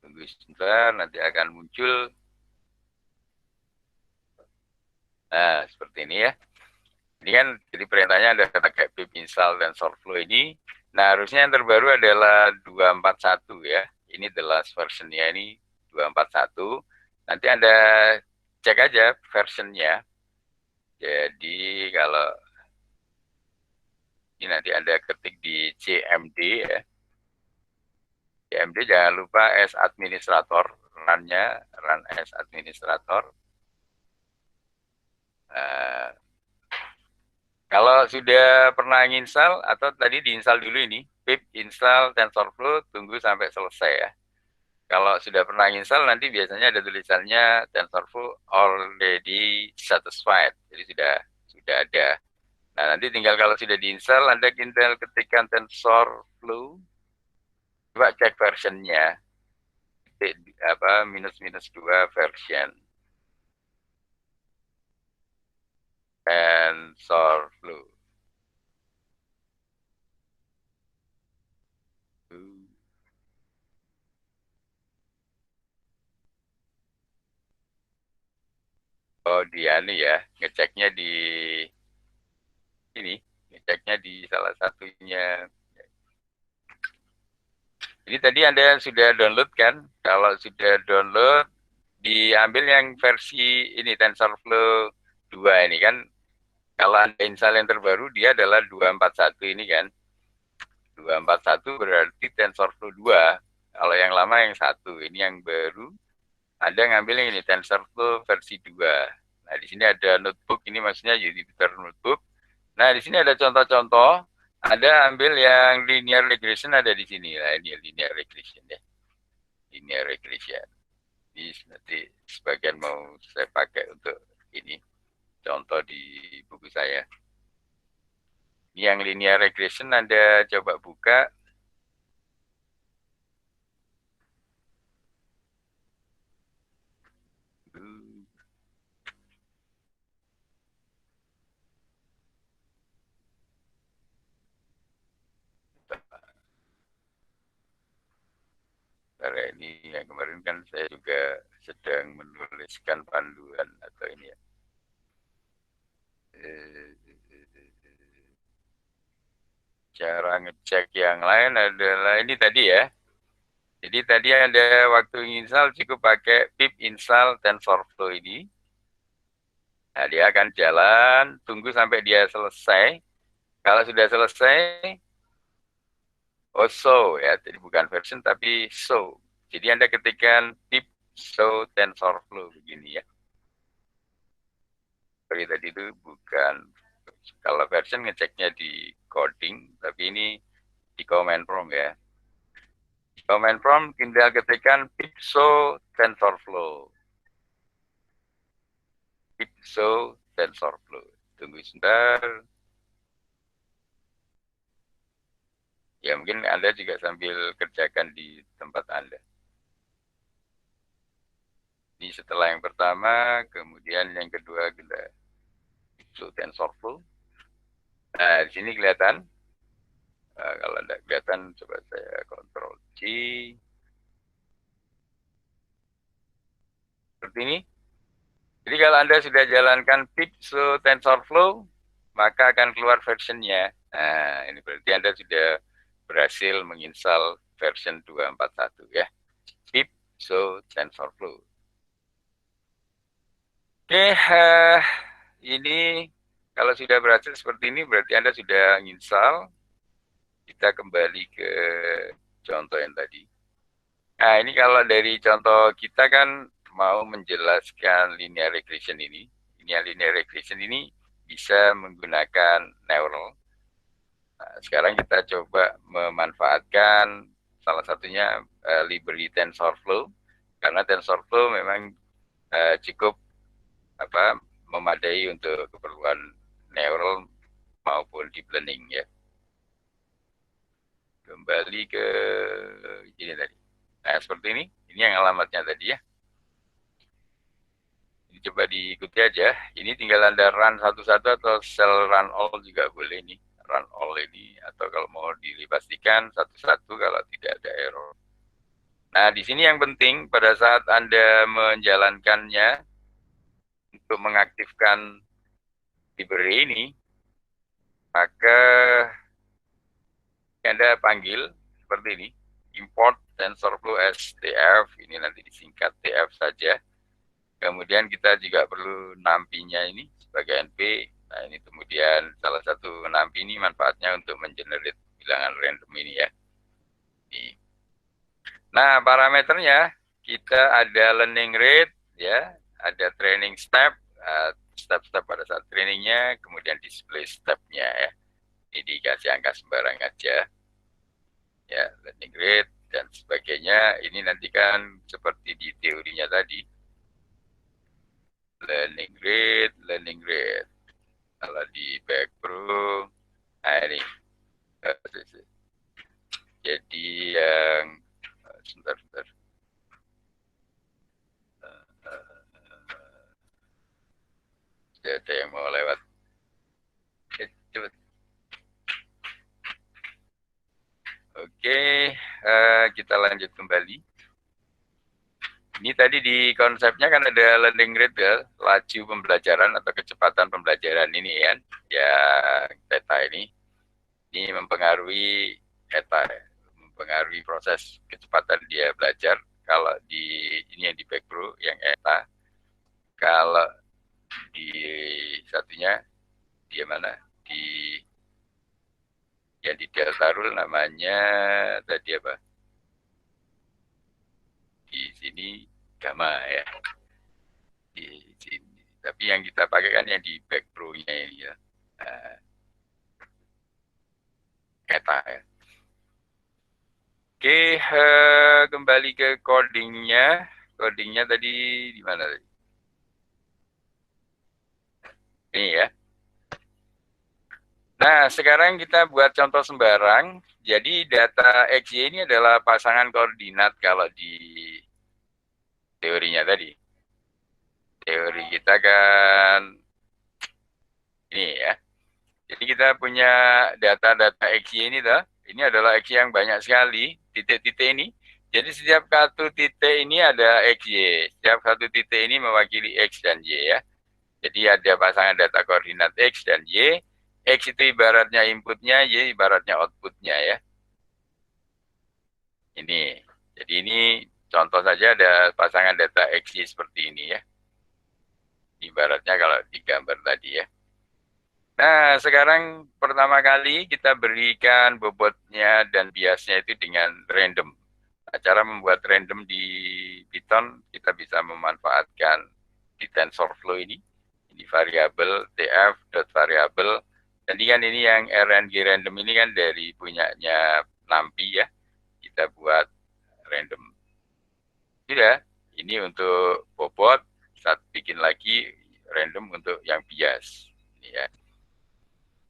Tunggu sebentar, nanti akan muncul. Nah, seperti ini ya. Ini kan jadi perintahnya ada pakai pip install TensorFlow ini. Nah, harusnya yang terbaru adalah 241 ya. Ini the last versionnya ini 241. Nanti Anda cek aja versionnya. Jadi kalau ini nanti Anda ketik di CMD ya. CMD jangan lupa as administrator, run-nya, run as administrator. Nah, kalau sudah pernah install atau tadi diinstal dulu ini, pip install TensorFlow, tunggu sampai selesai ya. Kalau sudah pernah install nanti biasanya ada tulisannya TensorFlow already satisfied. Jadi sudah ada. Nah, nanti tinggal kalau sudah diinstal Anda tinggal ketikkan TensorFlow, coba cek versionnya. -2 version. TensorFlow. Oh, dia nih ya, ngeceknya di ini, ngeceknya di salah satunya. Ini tadi Anda sudah download kan? Kalau sudah download, diambil yang versi ini TensorFlow 2 ini kan. Kalau Anda install yang terbaru, dia adalah 241 ini kan. 241 berarti TensorFlow 2. Kalau yang lama yang 1, ini yang baru. Anda ngambil yang ini TensorFlow versi 2. Nah, di sini ada notebook, ini maksudnya Jupyter Notebook. Nah, di sini ada contoh-contoh. Ada ambil yang linear regression ada di sini. Nah, ini linear regression ya. Linear regression. Ini nanti sebagian mau saya pakai untuk ini. Contoh di buku saya. Ini yang linear regression Anda coba buka. Karena ini yang kemarin kan saya juga sedang menuliskan panduan atau ini ya. Cara ngecek yang lain adalah ini tadi ya. Jadi tadi ada waktu install cukup pakai pip install TensorFlow ini. Nah, dia akan jalan, tunggu sampai dia selesai. Kalau sudah selesai, oh show ya, jadi bukan version tapi show. Jadi Anda ketikkan pip show TensorFlow begini ya. Seperti tadi itu bukan, kalau version ngeceknya di coding, tapi ini di command prompt ya. Di command prompt tinggal ketikkan pip show TensorFlow. Pip show TensorFlow. Tunggu sebentar. Ya mungkin Anda juga sambil kerjakan di tempat Anda. Ini setelah yang pertama, kemudian yang kedua kita show TensorFlow. Nah, di sini kelihatan. Nah, kalau tidak kelihatan, coba saya Ctrl C. Seperti ini. Jadi kalau Anda sudah jalankan pip show TensorFlow, maka akan keluar versionnya. Nah, ini berarti Anda sudah berhasil menginstal version 241 ya. Pip show TensorFlow. Oke, ini kalau sudah berhasil seperti ini berarti Anda sudah menginstal. Kita kembali ke contoh yang tadi. Nah, ini kalau dari contoh kita kan mau menjelaskan linear regression ini. Ini linear regression ini bisa menggunakan neural. Nah, sekarang kita coba memanfaatkan salah satunya library TensorFlow. Karena TensorFlow memang cukup memadai untuk keperluan neural maupun deep learning ya. Kembali ke ini tadi. Nah, seperti ini. Ini yang alamatnya tadi ya. Ini coba diikuti aja. Ini tinggal Anda run satu-satu atau sel run all juga boleh nih. Run all ini. Atau kalau mau dipastikan satu-satu kalau tidak ada error. Nah, di sini yang penting pada saat Anda menjalankannya untuk mengaktifkan library ini, maka Anda panggil seperti ini, import TensorFlow as TF, ini nanti disingkat TF saja. Kemudian kita juga perlu nampinya ini sebagai NP. Nah, ini kemudian salah satu nampi ini manfaatnya untuk mengenerate bilangan random ini ya. Nah, parameternya kita ada learning rate ya, ada training step, step-step pada saat trainingnya, kemudian display stepnya ya. Ini dikasih angka sembarang aja. Ya, learning rate dan sebagainya. Ini nanti kan seperti di teorinya tadi. Learning rate. Kalau di back pro, nah ini. Jadi yang sebentar. Ada yang mau lewat. Cepet. Oke, kita lanjut kembali. Ini tadi di konsepnya kan ada learning rate ya, laju pembelajaran atau kecepatan pembelajaran ini kan, ya theta ini mempengaruhi theta, mempengaruhi proses kecepatan dia belajar. Kalau di ini yang di back pro yang eta, kalau di satunya dia mana di yang di delta rule namanya tadi apa? Di sini gamma ya. Di sini. Tapi yang kita pakai kan yang di back pro-nya ini ya. Eta ya. Oke, kembali ke codingnya. Codingnya tadi di mana tadi? Ini ya. Nah, sekarang kita buat contoh sembarang. Jadi data XY ini adalah pasangan koordinat kalau di teorinya tadi. Teori kita kan ini ya. Jadi kita punya data-data XY ini toh. Ini adalah XY yang banyak sekali, titik-titik ini. Jadi setiap satu titik ini ada XY. Setiap satu titik ini mewakili X dan Y ya. Jadi ada pasangan data koordinat X dan Y. X itu ibaratnya inputnya, Y ibaratnya outputnya ya. Ini. Jadi ini contoh saja ada pasangan data XY seperti ini ya. Ibaratnya kalau digambar tadi ya. Nah, sekarang pertama kali kita berikan bobotnya dan biasnya itu dengan random. Nah, cara membuat random di Python, kita bisa memanfaatkan di TensorFlow ini. Ini variabel tf dot variabel. Dan ini yang RNG random ini kan dari punyanya NumPy ya. Kita buat random. Sudah, ini untuk bobot, saat bikin lagi random untuk yang bias. Ini ya.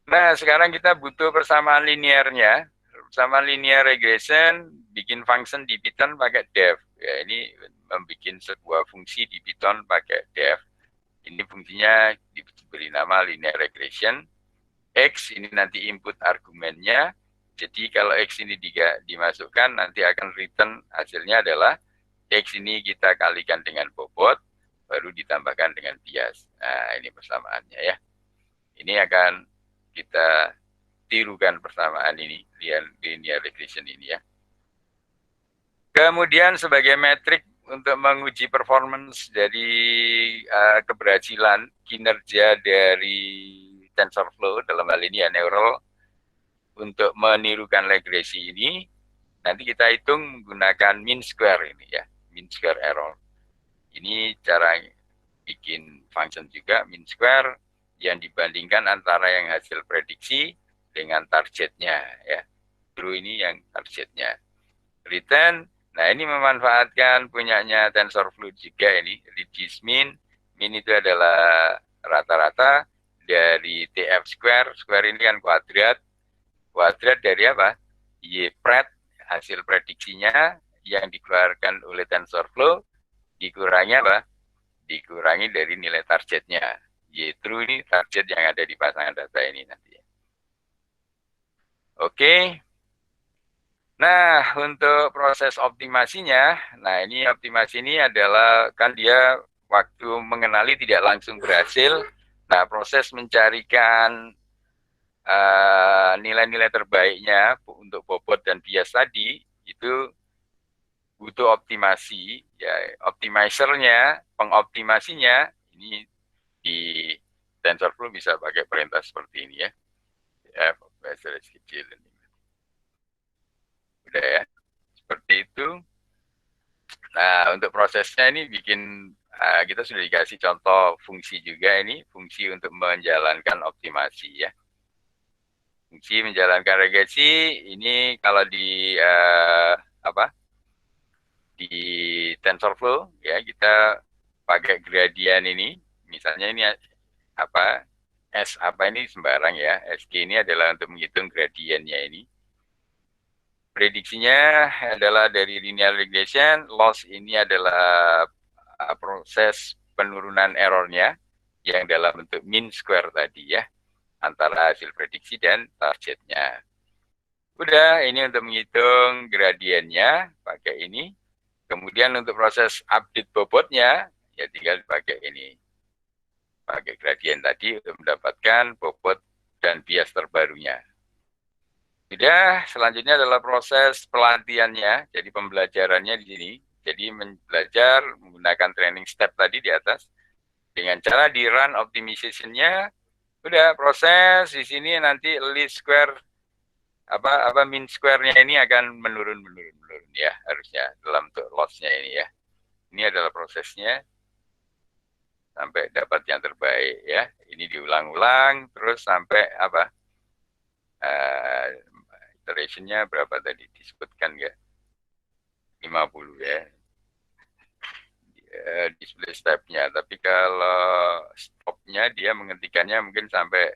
Nah, sekarang kita butuh persamaan linearnya. Persamaan linear regression, bikin function di Python pakai def. Ya, ini membuat sebuah fungsi di Python pakai def. Ini fungsinya diberi nama linear regression. X ini nanti input argumennya. Jadi kalau X ini dimasukkan, nanti akan return hasilnya adalah X ini kita kalikan dengan bobot, baru ditambahkan dengan bias. Nah, ini persamaannya ya. Ini akan kita tirukan persamaan ini, linear regression ini ya. Kemudian sebagai metrik untuk menguji performance dari keberhasilan kinerja dari TensorFlow, dalam hal ini ya neural, untuk menirukan regresi ini, nanti kita hitung menggunakan mean square ini ya, mean square error. Ini cara bikin function juga, mean square, yang dibandingkan antara yang hasil prediksi dengan targetnya ya. True ini yang targetnya. Return, nah ini memanfaatkan punyanya TensorFlow juga ini, reduce mean. Mean itu adalah rata-rata dari TF square. Square ini kan kuadrat. Kuadrat dari apa? Y pred, hasil prediksinya. yang dikeluarkan oleh TensorFlow dikurangi apa? Dikurangi dari nilai targetnya. Y-true ini target yang ada di pasangan data ini nanti. Oke. Nah, untuk proses optimasinya, nah ini optimasi ini adalah kan dia waktu mengenali tidak langsung berhasil. Nah, proses mencarikan nilai-nilai terbaiknya untuk bobot dan bias tadi itu butuh optimasi, ya optimizernya, pengoptimasinya ini di TensorFlow bisa pakai perintah seperti ini ya. F of kecil ini. Udah ya, seperti itu. Nah, untuk prosesnya ini bikin kita sudah dikasih contoh fungsi juga ini, fungsi untuk menjalankan optimasi ya. Fungsi menjalankan regresi ini kalau di di TensorFlow ya kita pakai gradient ini, misalnya ini apa S apa ini sembarang ya, SG ini adalah untuk menghitung gradiennya ini. Prediksinya adalah dari linear regression, loss ini adalah proses penurunan errornya yang dalam bentuk mean square tadi ya, antara hasil prediksi dan targetnya. Udah, ini untuk menghitung gradiennya pakai ini. Kemudian untuk proses update bobotnya, ya tinggal pakai ini. Pakai gradien tadi untuk mendapatkan bobot dan bias terbarunya. Sudah, selanjutnya adalah proses pelatihannya, jadi pembelajarannya di sini. Jadi belajar menggunakan training step tadi di atas. Dengan cara di run optimization-nya, udah proses di sini nanti least square mean square-nya ini akan menurun ya harusnya dalam bentuk loss-nya ini ya. Ini adalah prosesnya sampai dapat yang terbaik ya. Ini diulang-ulang terus sampai iteration-nya berapa tadi disebutkan nggak? 50 ya. Display step-nya, tapi kalau stop-nya dia menghentikannya mungkin sampai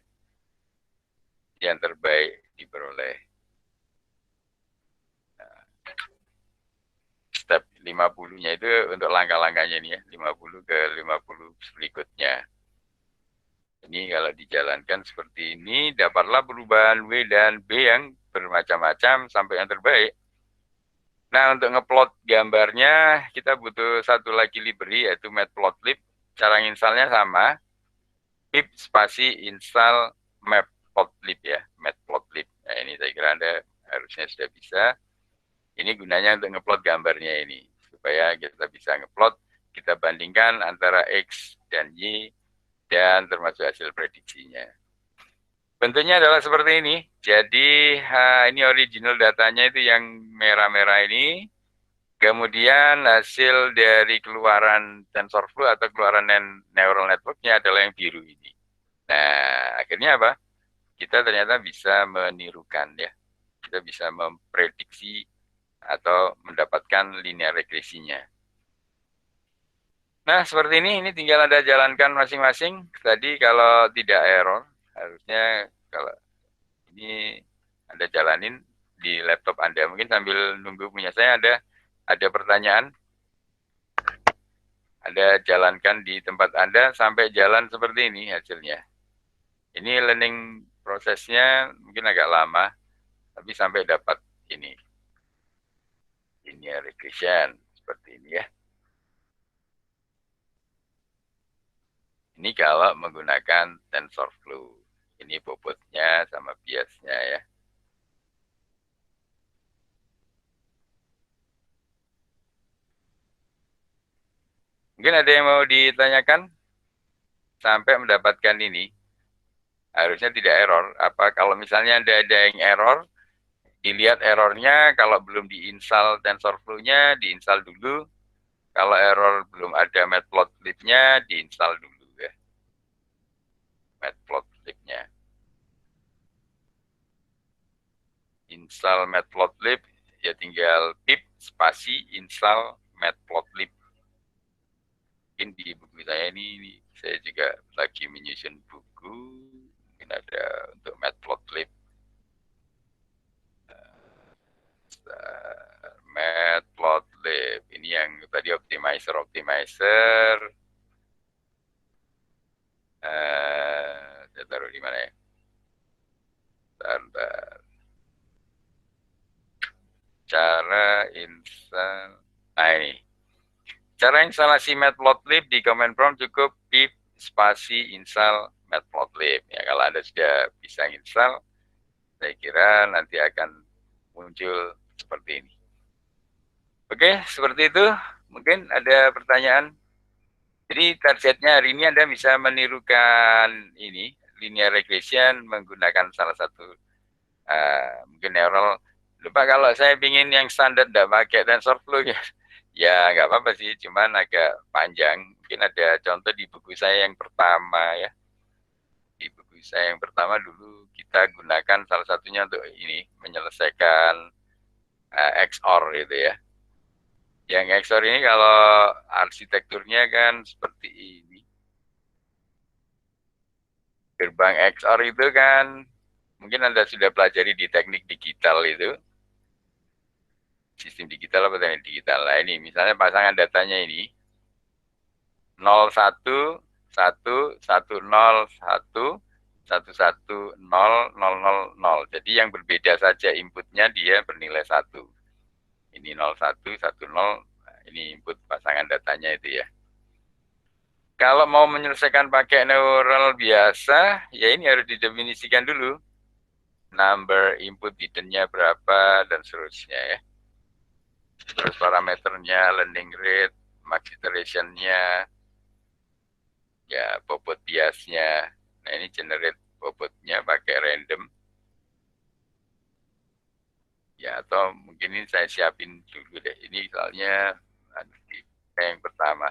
yang terbaik diperoleh. Step 50-nya itu untuk langkah-langkahnya ini ya, 50 ke 50 berikutnya. Ini kalau dijalankan seperti ini, dapatlah perubahan W dan B yang bermacam-macam sampai yang terbaik. Nah, untuk ngeplot gambarnya, kita butuh satu lagi library, yaitu matplotlib. Cara installnya sama, pip spasi install matplotlib ya, matplotlib. Nah, ini saya kira Anda harusnya sudah bisa. Ini gunanya untuk ngeplot gambarnya ini, supaya kita bisa ngeplot, kita bandingkan antara X dan Y, dan termasuk hasil prediksinya. Bentuknya adalah seperti ini. Jadi ini original datanya itu yang merah-merah ini. Kemudian hasil dari keluaran TensorFlow atau keluaran neural network-nya adalah yang biru ini. Nah, akhirnya apa? Kita ternyata bisa menirukan ya. Kita bisa memprediksi atau mendapatkan linear regresinya. Nah, seperti ini tinggal Anda jalankan masing-masing. Tadi kalau tidak error, harusnya kalau ini Anda jalanin di laptop Anda. Mungkin sambil nunggu punya saya ada pertanyaan. Anda jalankan di tempat Anda sampai jalan seperti ini hasilnya. Ini learning prosesnya mungkin agak lama, tapi sampai dapat ini. Linear regression seperti ini ya. Ini kalau menggunakan TensorFlow. Ini bobotnya sama biasnya ya. Mungkin ada yang mau ditanyakan sampai mendapatkan ini. Harusnya tidak error. Apa kalau misalnya ada yang error, dilihat errornya, kalau belum diinstal TensorFlow-nya, diinstal dulu. Kalau error belum ada matplotlib-nya, diinstal dulu ya. Matplotlib-nya. Install matplotlib, ya tinggal pip spasi install matplotlib. Mungkin di buku saya ini saya juga lagi menyusun buku, mungkin ada untuk matplotlib. Matplotlib Ini yang tadi optimizer. Saya taruh di mana ya? Bentar. Cara install. Nah ini. Cara instalasi matplotlib di command prompt cukup pip spasi install matplotlib. Ya, kalau Anda sudah bisa install, saya kira nanti akan muncul seperti ini. Oke, seperti itu. Mungkin ada pertanyaan. Jadi targetnya hari ini Anda bisa menirukan ini, linear regression menggunakan salah satu mungkin neural. Lupa kalau saya ingin yang standar tidak pakai TensorFlow ya. Ya nggak apa-apa sih, cuman agak panjang. Mungkin ada contoh di buku saya yang pertama ya. Di buku saya yang pertama dulu kita gunakan salah satunya untuk ini, menyelesaikan XOR gitu ya. Yang XOR ini kalau arsitekturnya kan seperti ini. Gerbang XOR itu kan, mungkin Anda sudah pelajari di teknik digital itu. Sistem digital apa teknik digital? Nah ini, misalnya pasangan datanya ini. 0, 1, 1, 1, 0, 1, 1, 1, 0, 0, 0, 0. Jadi yang berbeda saja inputnya dia bernilai 1. Ini 0, 1, 1, 0. Ini input pasangan datanya itu ya. Kalau mau menyelesaikan pakai neural biasa, ya ini harus didefinisikan dulu. Number input hiddennya berapa, dan seterusnya ya. Terus parameternya, learning rate, max iteration-nya, ya bobot biasnya. Nah ini generate bobotnya pakai random. Ya atau mungkin ini saya siapin dulu deh. Ini misalnya yang pertama.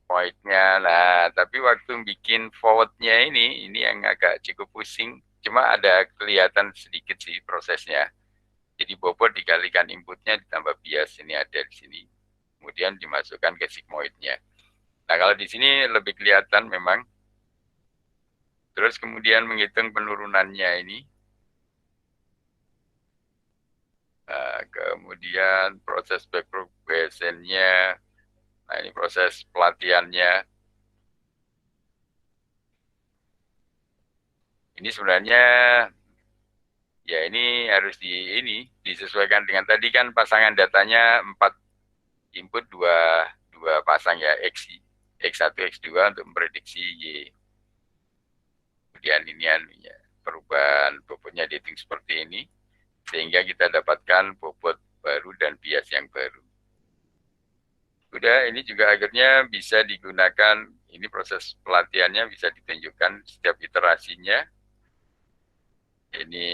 Point-nya, nah tapi waktu bikin forward-nya ini yang agak cukup pusing. Cuma ada kelihatan sedikit sih prosesnya. Jadi bobot dikalikan inputnya ditambah bias, ini ada di sini. Kemudian dimasukkan ke sigmoidnya. Nah kalau di sini lebih kelihatan memang. Terus kemudian menghitung penurunannya ini. Nah, kemudian proses backpropagation-nya. Nah ini proses pelatihannya. Ini sebenarnya ya ini harus disesuaikan dengan tadi kan pasangan datanya 4 input 2 pasang ya X1 X2 untuk memprediksi Y. Kemudian ini ya, perubahan bobotnya dihitung seperti ini sehingga kita dapatkan bobot baru dan bias yang baru. Udah, ini juga akhirnya bisa digunakan, ini proses pelatihannya bisa ditunjukkan setiap iterasinya. Ini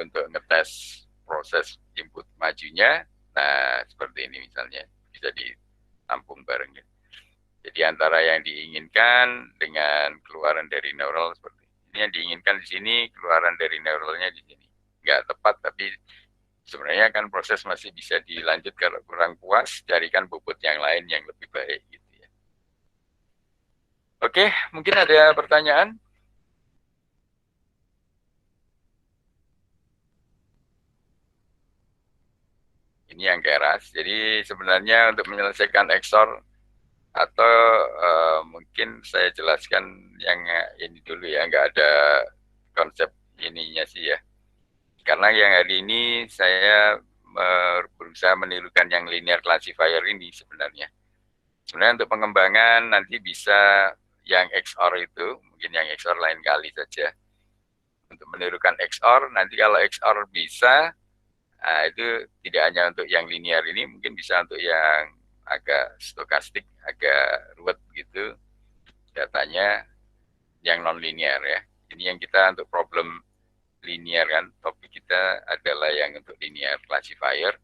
untuk ngetes proses input majunya. Nah, seperti ini misalnya, bisa ditampung bareng. Jadi antara yang diinginkan dengan keluaran dari neural seperti ini. Yang diinginkan di sini, keluaran dari neuralnya di sini. Nggak tepat, tapi sebenarnya kan proses masih bisa dilanjut kalau kurang puas, carikan bobot yang lain yang lebih baik gitu ya. Oke, mungkin ada pertanyaan? Ini yang keras. Jadi sebenarnya untuk menyelesaikan XOR atau mungkin saya jelaskan yang ini dulu ya, nggak ada konsep ininya sih ya. Karena yang hari ini saya berusaha menirukan yang linear classifier ini sebenarnya. Sebenarnya untuk pengembangan nanti bisa yang XOR itu, mungkin yang XOR lain kali saja. Untuk menirukan XOR, nanti kalau XOR bisa, nah itu tidak hanya untuk yang linear ini, mungkin bisa untuk yang agak stokastik, agak ruwet gitu datanya, yang non-linear ya. Ini yang kita untuk problem linear kan, topik kita adalah yang untuk linear classifier.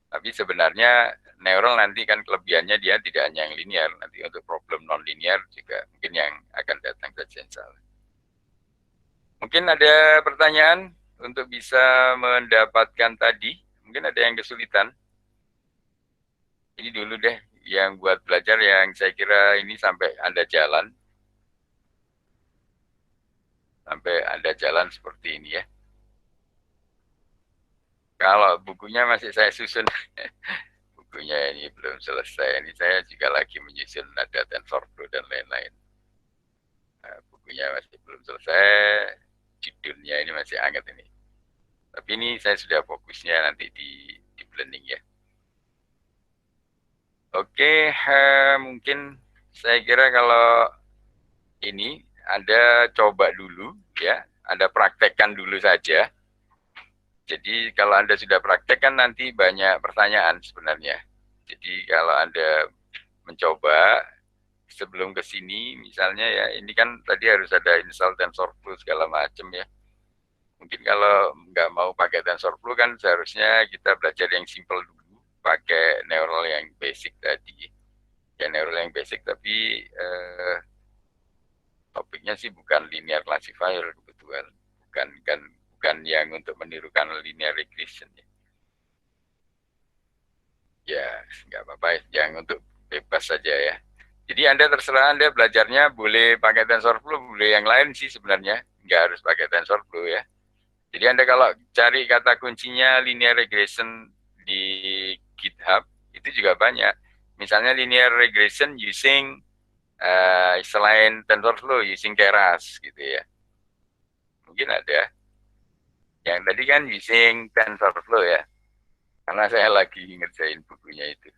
Tapi sebenarnya neural nanti kan kelebihannya dia tidak hanya yang linear, nanti untuk problem non-linear juga mungkin yang akan datang saja insya Allah. Mungkin ada pertanyaan untuk bisa mendapatkan tadi, mungkin ada yang kesulitan. Ini dulu deh yang buat belajar yang saya kira ini sampai Anda jalan. Sampai Anda jalan seperti ini ya. Kalau bukunya masih saya susun. Buku bukunya ini belum selesai. Ini saya juga lagi menyusun ada TensorFlow dan lain-lain. Bukunya masih belum selesai, judulnya ini masih hangat ini. Tapi ini saya sudah fokusnya nanti di blending ya. Oke, mungkin saya kira kalau ini Anda coba dulu ya, Anda praktekkan dulu saja. Jadi kalau Anda sudah praktek kan nanti banyak pertanyaan sebenarnya. Jadi kalau Anda mencoba sebelum ke sini misalnya ya, ini kan tadi harus ada install TensorFlow segala macam ya. Mungkin kalau nggak mau pakai TensorFlow kan seharusnya kita belajar yang simple dulu, pakai neural yang basic tadi. Ya neural yang basic tapi topiknya sih bukan linear classifier kebetulan, bukan yang untuk menirukan linear regression ya. Ya nggak apa-apa, yang untuk bebas saja ya. Jadi Anda terserah, Anda belajarnya boleh pakai TensorFlow, boleh yang lain sih sebenarnya, nggak harus pakai TensorFlow ya. Jadi Anda kalau cari kata kuncinya linear regression di GitHub, itu juga banyak. Misalnya linear regression using selain TensorFlow, using Keras gitu ya. Mungkin ada. Yang tadi kan using TensorFlow ya. Karena saya lagi ngerjain bukunya itu.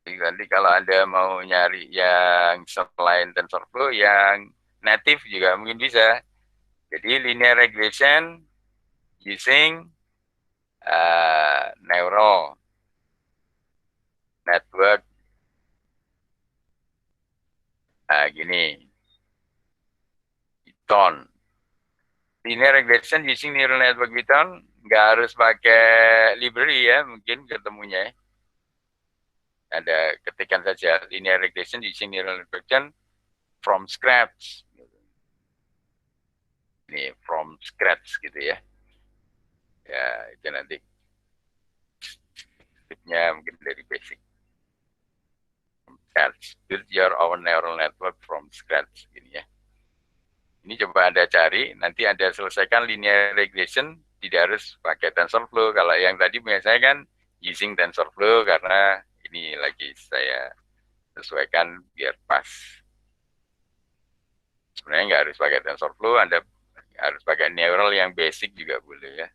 Jadi nanti kalau Anda mau nyari yang selain TensorFlow, yang native juga mungkin bisa. Jadi linear regression using neural network gini, Python. Linear regression using neural network Python nggak harus pakai library ya, mungkin ketemunya. Ada ketikan saja linear regression using neural network Python from scratch. Ini from scratch gitu ya. Ya itu nanti tipnya mungkin dari basic. Scratch, build your own neural network from scratch gini ya. Ini coba Anda cari, nanti Anda selesaikan linear regression, tidak harus pakai TensorFlow. Kalau yang tadi punya saya kan using TensorFlow karena ini lagi saya sesuaikan biar pas. Sebenarnya nggak harus pakai TensorFlow, Anda harus pakai neural yang basic juga boleh ya.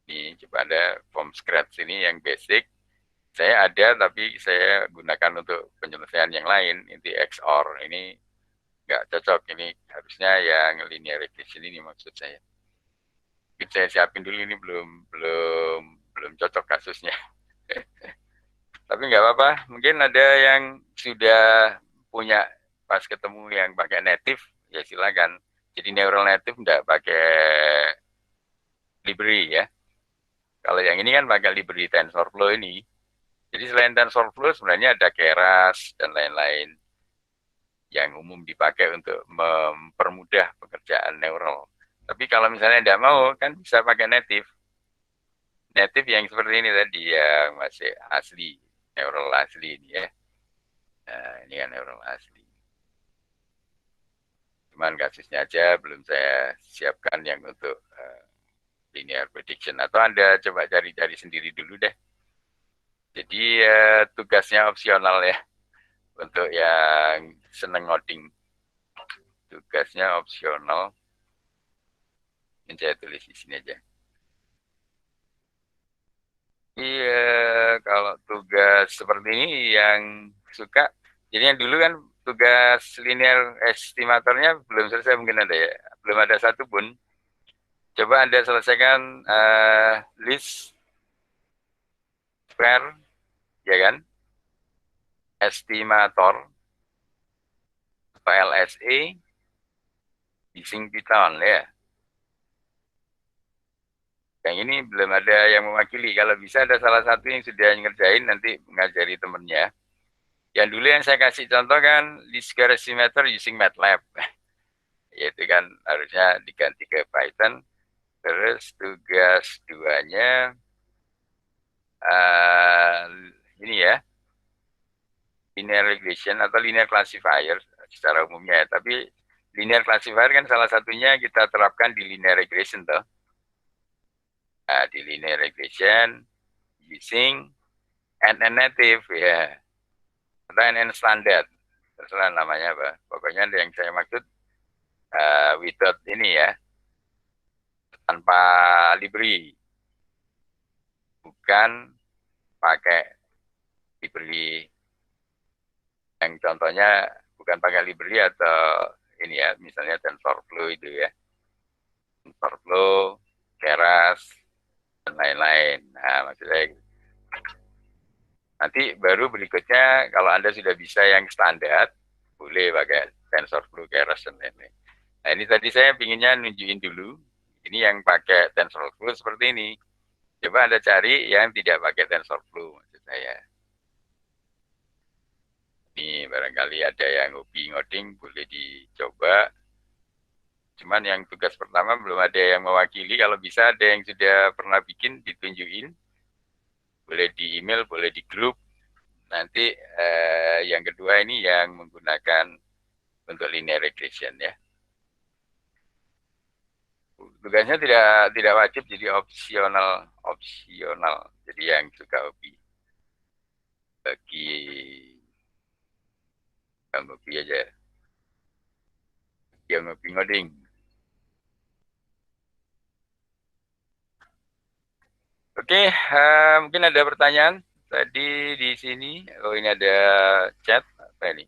Ini coba Anda from scratch ini yang basic. Saya ada tapi saya gunakan untuk penyelesaian yang lain, ini XOR ini nggak cocok, ini harusnya yang linear regression ini maksud saya. Mungkin saya siapin dulu, ini belum cocok kasusnya. Tapi nggak apa-apa, mungkin ada yang sudah punya pas ketemu yang pakai native, ya silakan. Jadi neural native nggak pakai library ya. Kalau yang ini kan pakai library TensorFlow ini. Jadi selain TensorFlow sebenarnya ada Keras dan lain-lain yang umum dipakai untuk mempermudah pekerjaan neural. Tapi kalau misalnya tidak mau, kan bisa pakai native. Native yang seperti ini tadi, yang masih asli, neural asli ini ya. Nah, ini kan neural asli. Cuman kasusnya aja belum saya siapkan yang untuk linear prediction. Atau Anda coba cari-cari sendiri dulu deh. Jadi tugasnya opsional ya. Untuk yang seneng ngoding. Tugasnya opsional. Ini saya tulis di sini aja. Iya, kalau tugas seperti ini yang suka, jadi yang dulu kan tugas linear estimatornya belum selesai mungkin ada ya, belum ada satu pun. Coba Anda selesaikan list square, ya kan, estimator, LSA, using Python ya. Yang ini belum ada yang mewakili. Kalau bisa ada salah satu yang sudah ngerjain, nanti mengajari temennya. Yang dulu yang saya kasih contoh kan, list square estimator using MATLAB. Yaitu kan harusnya diganti ke Python. Terus tugas duanya, ini ya, linear regression atau linear classifier secara umumnya. Tapi linear classifier kan salah satunya kita terapkan di linear regression toh. Nah, di linear regression using NN native ya, atau NN standard, terserah namanya apa. Pokoknya yang saya maksud without ini ya, tanpa library, bukan pakai library. Yang contohnya bukan pakai library atau ini ya, misalnya TensorFlow itu ya, TensorFlow, Keras, dan lain-lain. Nah, maksudnya nanti baru berikutnya kalau Anda sudah bisa yang standar, boleh pakai TensorFlow, Keras, dan lain-lain. Nah, ini tadi saya pinginnya nunjukin dulu, ini yang pakai TensorFlow seperti ini. Coba Anda cari yang tidak pakai TensorFlow, maksud saya. Ini barangkali ada yang hobi ngoding, boleh dicoba. Cuman yang tugas pertama belum ada yang mewakili, kalau bisa ada yang sudah pernah bikin, ditunjukin. Boleh di email, boleh di grup. Nanti yang kedua ini yang menggunakan untuk linear regression ya. Tugasnya tidak wajib, jadi opsional. Jadi yang suka hobi. Bagi yang hobi aja. Yang hobi ngoding. Oke, mungkin ada pertanyaan tadi di sini. Oh, ini ada chat. Apa ini?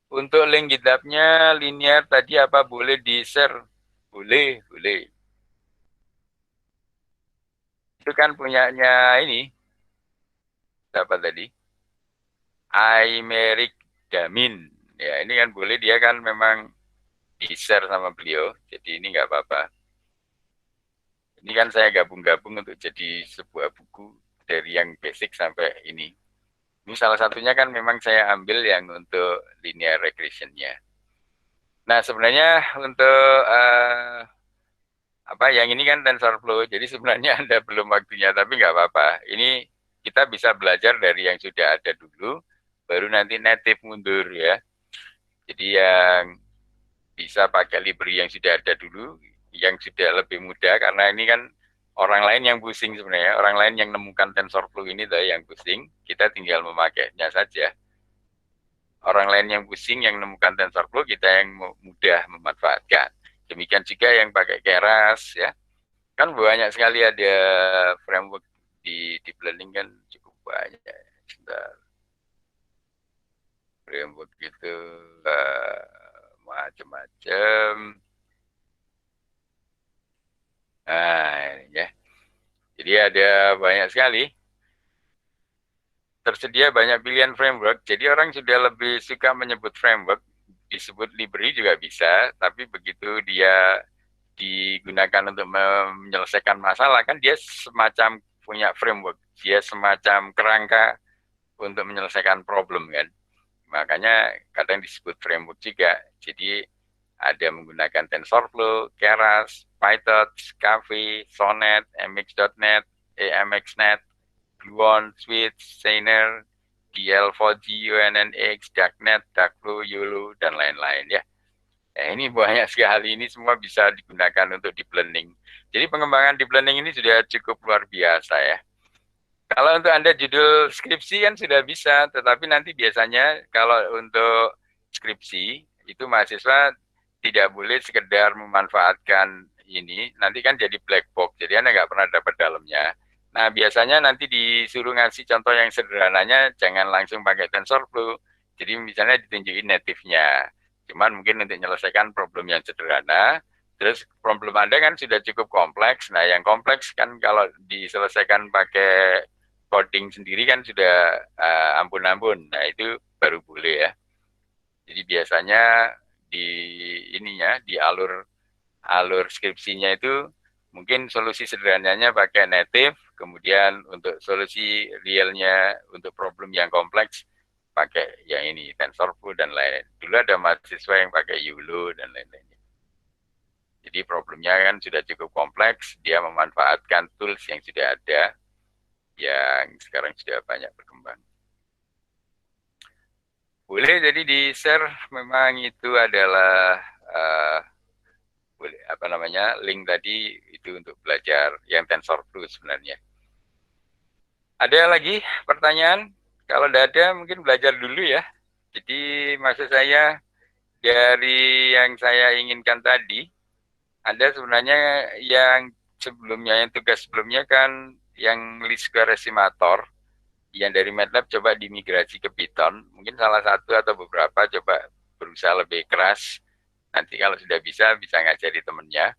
Untuk link GitHub-nya linear tadi apa boleh di-share? Boleh, boleh. Itu kan punyanya ini. Apa tadi? Aymeric Damin. Ya, ini kan boleh, dia kan memang di-share sama beliau. Jadi ini nggak apa-apa. Ini kan saya gabung-gabung untuk jadi sebuah buku dari yang basic sampai ini. Ini salah satunya kan memang saya ambil yang untuk linear regression-nya. Nah, sebenarnya untuk apa yang ini kan TensorFlow, jadi sebenarnya Anda belum waktunya, tapi nggak apa-apa. Ini kita bisa belajar dari yang sudah ada dulu, baru nanti native mundur ya. Jadi yang bisa pakai library yang sudah ada dulu, yang sudah lebih mudah, karena ini kan orang lain yang pusing sebenarnya, orang lain yang nemukan TensorFlow ini tuh yang pusing, kita tinggal memakainya saja. Orang lain yang pusing, yang nemukan TensorFlow, kita yang mudah memanfaatkan. Demikian juga yang pakai Keras ya. Kan banyak sekali ada framework di deep learning kan cukup banyak. Sebentar. Framework itu macam-macam. Nah, ini ya. Jadi ada banyak sekali. Tersedia banyak pilihan framework. Jadi orang sudah lebih suka menyebut framework, disebut library juga bisa, tapi begitu dia digunakan untuk menyelesaikan masalah, kan dia semacam punya framework, dia semacam kerangka untuk menyelesaikan problem kan. Makanya kadang disebut framework juga. Jadi ada menggunakan TensorFlow, Keras, PyTorch, Caffe, Sonnet, MX.NET, AMXNet, Gluon, Switch, Sainer, DL4G, UNNX, Darknet, Darkflow, YOLO, dan lain-lain ya. Ya, ini banyak sekali, ini semua bisa digunakan untuk deep learning. Jadi pengembangan deep learning ini sudah cukup luar biasa ya. Kalau untuk Anda judul skripsi kan sudah bisa, tetapi nanti biasanya kalau untuk skripsi itu mahasiswa tidak boleh sekedar memanfaatkan ini, nanti kan jadi black box, jadi Anda nggak pernah dapat dalamnya. Nah, biasanya nanti disuruh ngasih contoh yang sederhananya, jangan langsung pakai TensorFlow. Jadi misalnya ditunjukin native-nya. Cuman mungkin untuk menyelesaikan problem yang sederhana, terus problem Anda kan sudah cukup kompleks. Nah, yang kompleks kan kalau diselesaikan pakai coding sendiri kan sudah ampun-ampun. Nah, itu baru boleh ya. Jadi biasanya di ininya, di alur skripsinya itu mungkin solusi sederhananya pakai native, kemudian untuk solusi realnya untuk problem yang kompleks pakai yang ini TensorFlow dan lain-lain. Dulu ada mahasiswa yang pakai YOLO dan lain-lain. Jadi problemnya kan sudah cukup kompleks, dia memanfaatkan tools yang sudah ada, yang sekarang sudah banyak berkembang. Boleh jadi di-share, memang itu adalah boleh link tadi itu untuk belajar yang TensorFlow sebenarnya. Ada lagi pertanyaan? Kalau tidak ada mungkin belajar dulu ya. Jadi maksud saya dari yang saya inginkan tadi, ada sebenarnya yang sebelumnya, yang tugas sebelumnya kan yang least square estimator, yang dari MATLAB coba dimigrasi ke Python. Mungkin salah satu atau beberapa coba berusaha lebih keras. Nanti kalau sudah bisa ngajari temennya.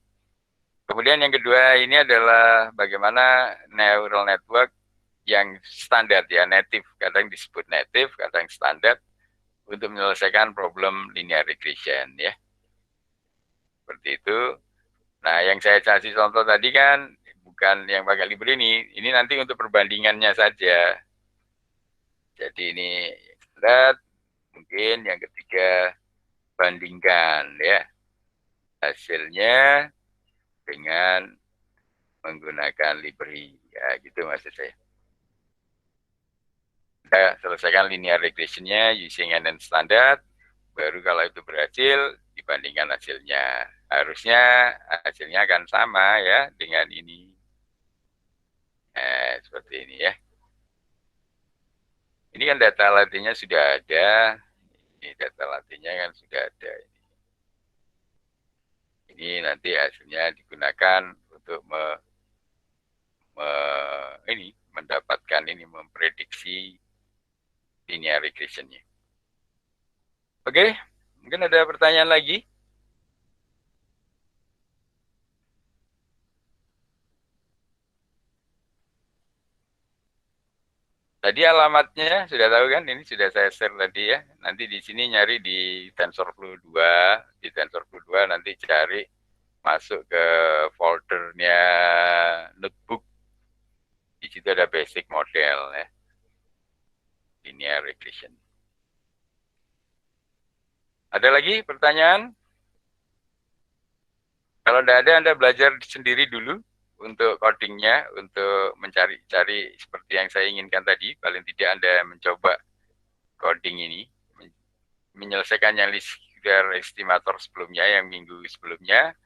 Kemudian yang kedua ini adalah bagaimana neural network yang standar ya, native, kadang disebut native, kadang standar, untuk menyelesaikan problem linear regression ya. Seperti itu. Nah, yang saya kasih contoh tadi kan bukan yang pakai Libre ini nanti untuk perbandingannya saja. Jadi ini standar, mungkin yang ketiga bandingkan ya hasilnya dengan menggunakan Libre ya, gitu maksud saya. Kita selesaikan linear regressionnya using NN standard, baru kalau itu berhasil dibandingkan hasilnya. Harusnya hasilnya akan sama ya dengan ini. Seperti ini ya. Ini kan data latihnya sudah ada. Ini data latihnya kan sudah ada. Ini nanti hasilnya digunakan untuk mendapatkan memprediksi linear regression-nya. Oke, mungkin ada pertanyaan lagi? Tadi alamatnya sudah tahu kan? Ini sudah saya share tadi ya. Nanti di sini nyari di TensorFlow 2. Di TensorFlow 2 nanti cari masuk ke foldernya notebook. Di situ ada basic model ya. Linear regression. Ada lagi pertanyaan? Kalau tidak ada, Anda belajar sendiri dulu untuk codingnya, untuk mencari-cari seperti yang saya inginkan tadi. Paling tidak Anda mencoba coding ini, menyelesaikan yang least square estimator sebelumnya, yang minggu sebelumnya.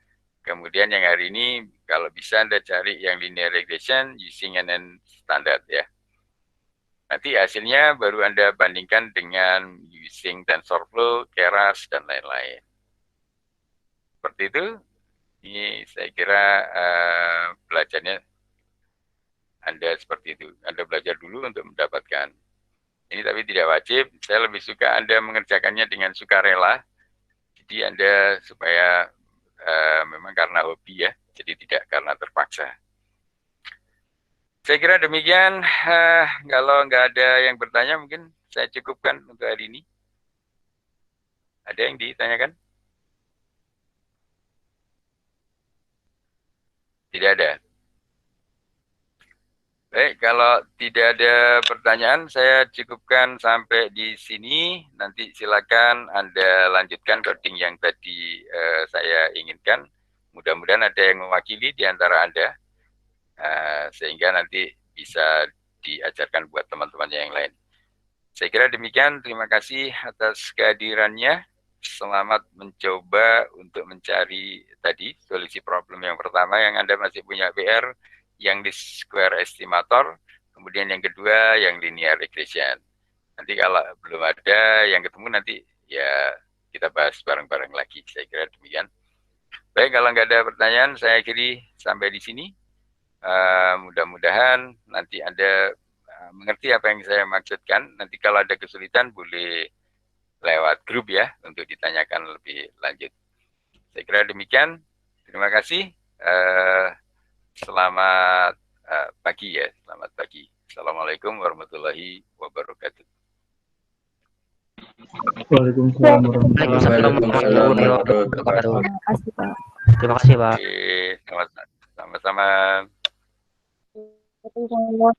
Kemudian yang hari ini, kalau bisa Anda cari yang linear regression using NN standard ya. Nanti hasilnya baru Anda bandingkan dengan using TensorFlow, Keras, dan lain-lain. Seperti itu. Ini saya kira belajarnya Anda seperti itu. Anda belajar dulu untuk mendapatkan. Ini tapi tidak wajib. Saya lebih suka Anda mengerjakannya dengan sukarela. Jadi Anda supaya memang karena hobi ya. Jadi tidak karena terpaksa. Saya kira demikian. Kalau nggak ada yang bertanya, mungkin saya cukupkan untuk hari ini. Ada yang ditanyakan? Tidak ada. Baik, kalau tidak ada pertanyaan, saya cukupkan sampai di sini. Nanti silakan Anda lanjutkan coding yang tadi saya inginkan. Mudah-mudahan ada yang mewakili di antara Anda. Sehingga nanti bisa diajarkan buat teman-temannya yang lain. Saya kira demikian. Terima kasih atas kehadirannya. Selamat mencoba untuk mencari tadi solusi problem yang pertama yang Anda masih punya PR, yang least square estimator, kemudian yang kedua yang linear regression. Nanti kalau belum ada yang ketemu nanti ya kita bahas bareng-bareng lagi. Saya kira demikian. Baik, kalau nggak ada pertanyaan, saya akhiri sampai di sini. Mudah-mudahan nanti Anda mengerti apa yang saya maksudkan. Nanti kalau ada kesulitan boleh lewat grup ya, untuk ditanyakan lebih lanjut. Saya kira demikian. Terima kasih. Selamat pagi ya. Selamat pagi. Assalamualaikum warahmatullahi wabarakatuh. Waalaikumsalam warahmatullahi Terima wabarakatuh. kasih, Pak. Terima kasih, Pak. Oke, sama-sama. Waalaikumsalam.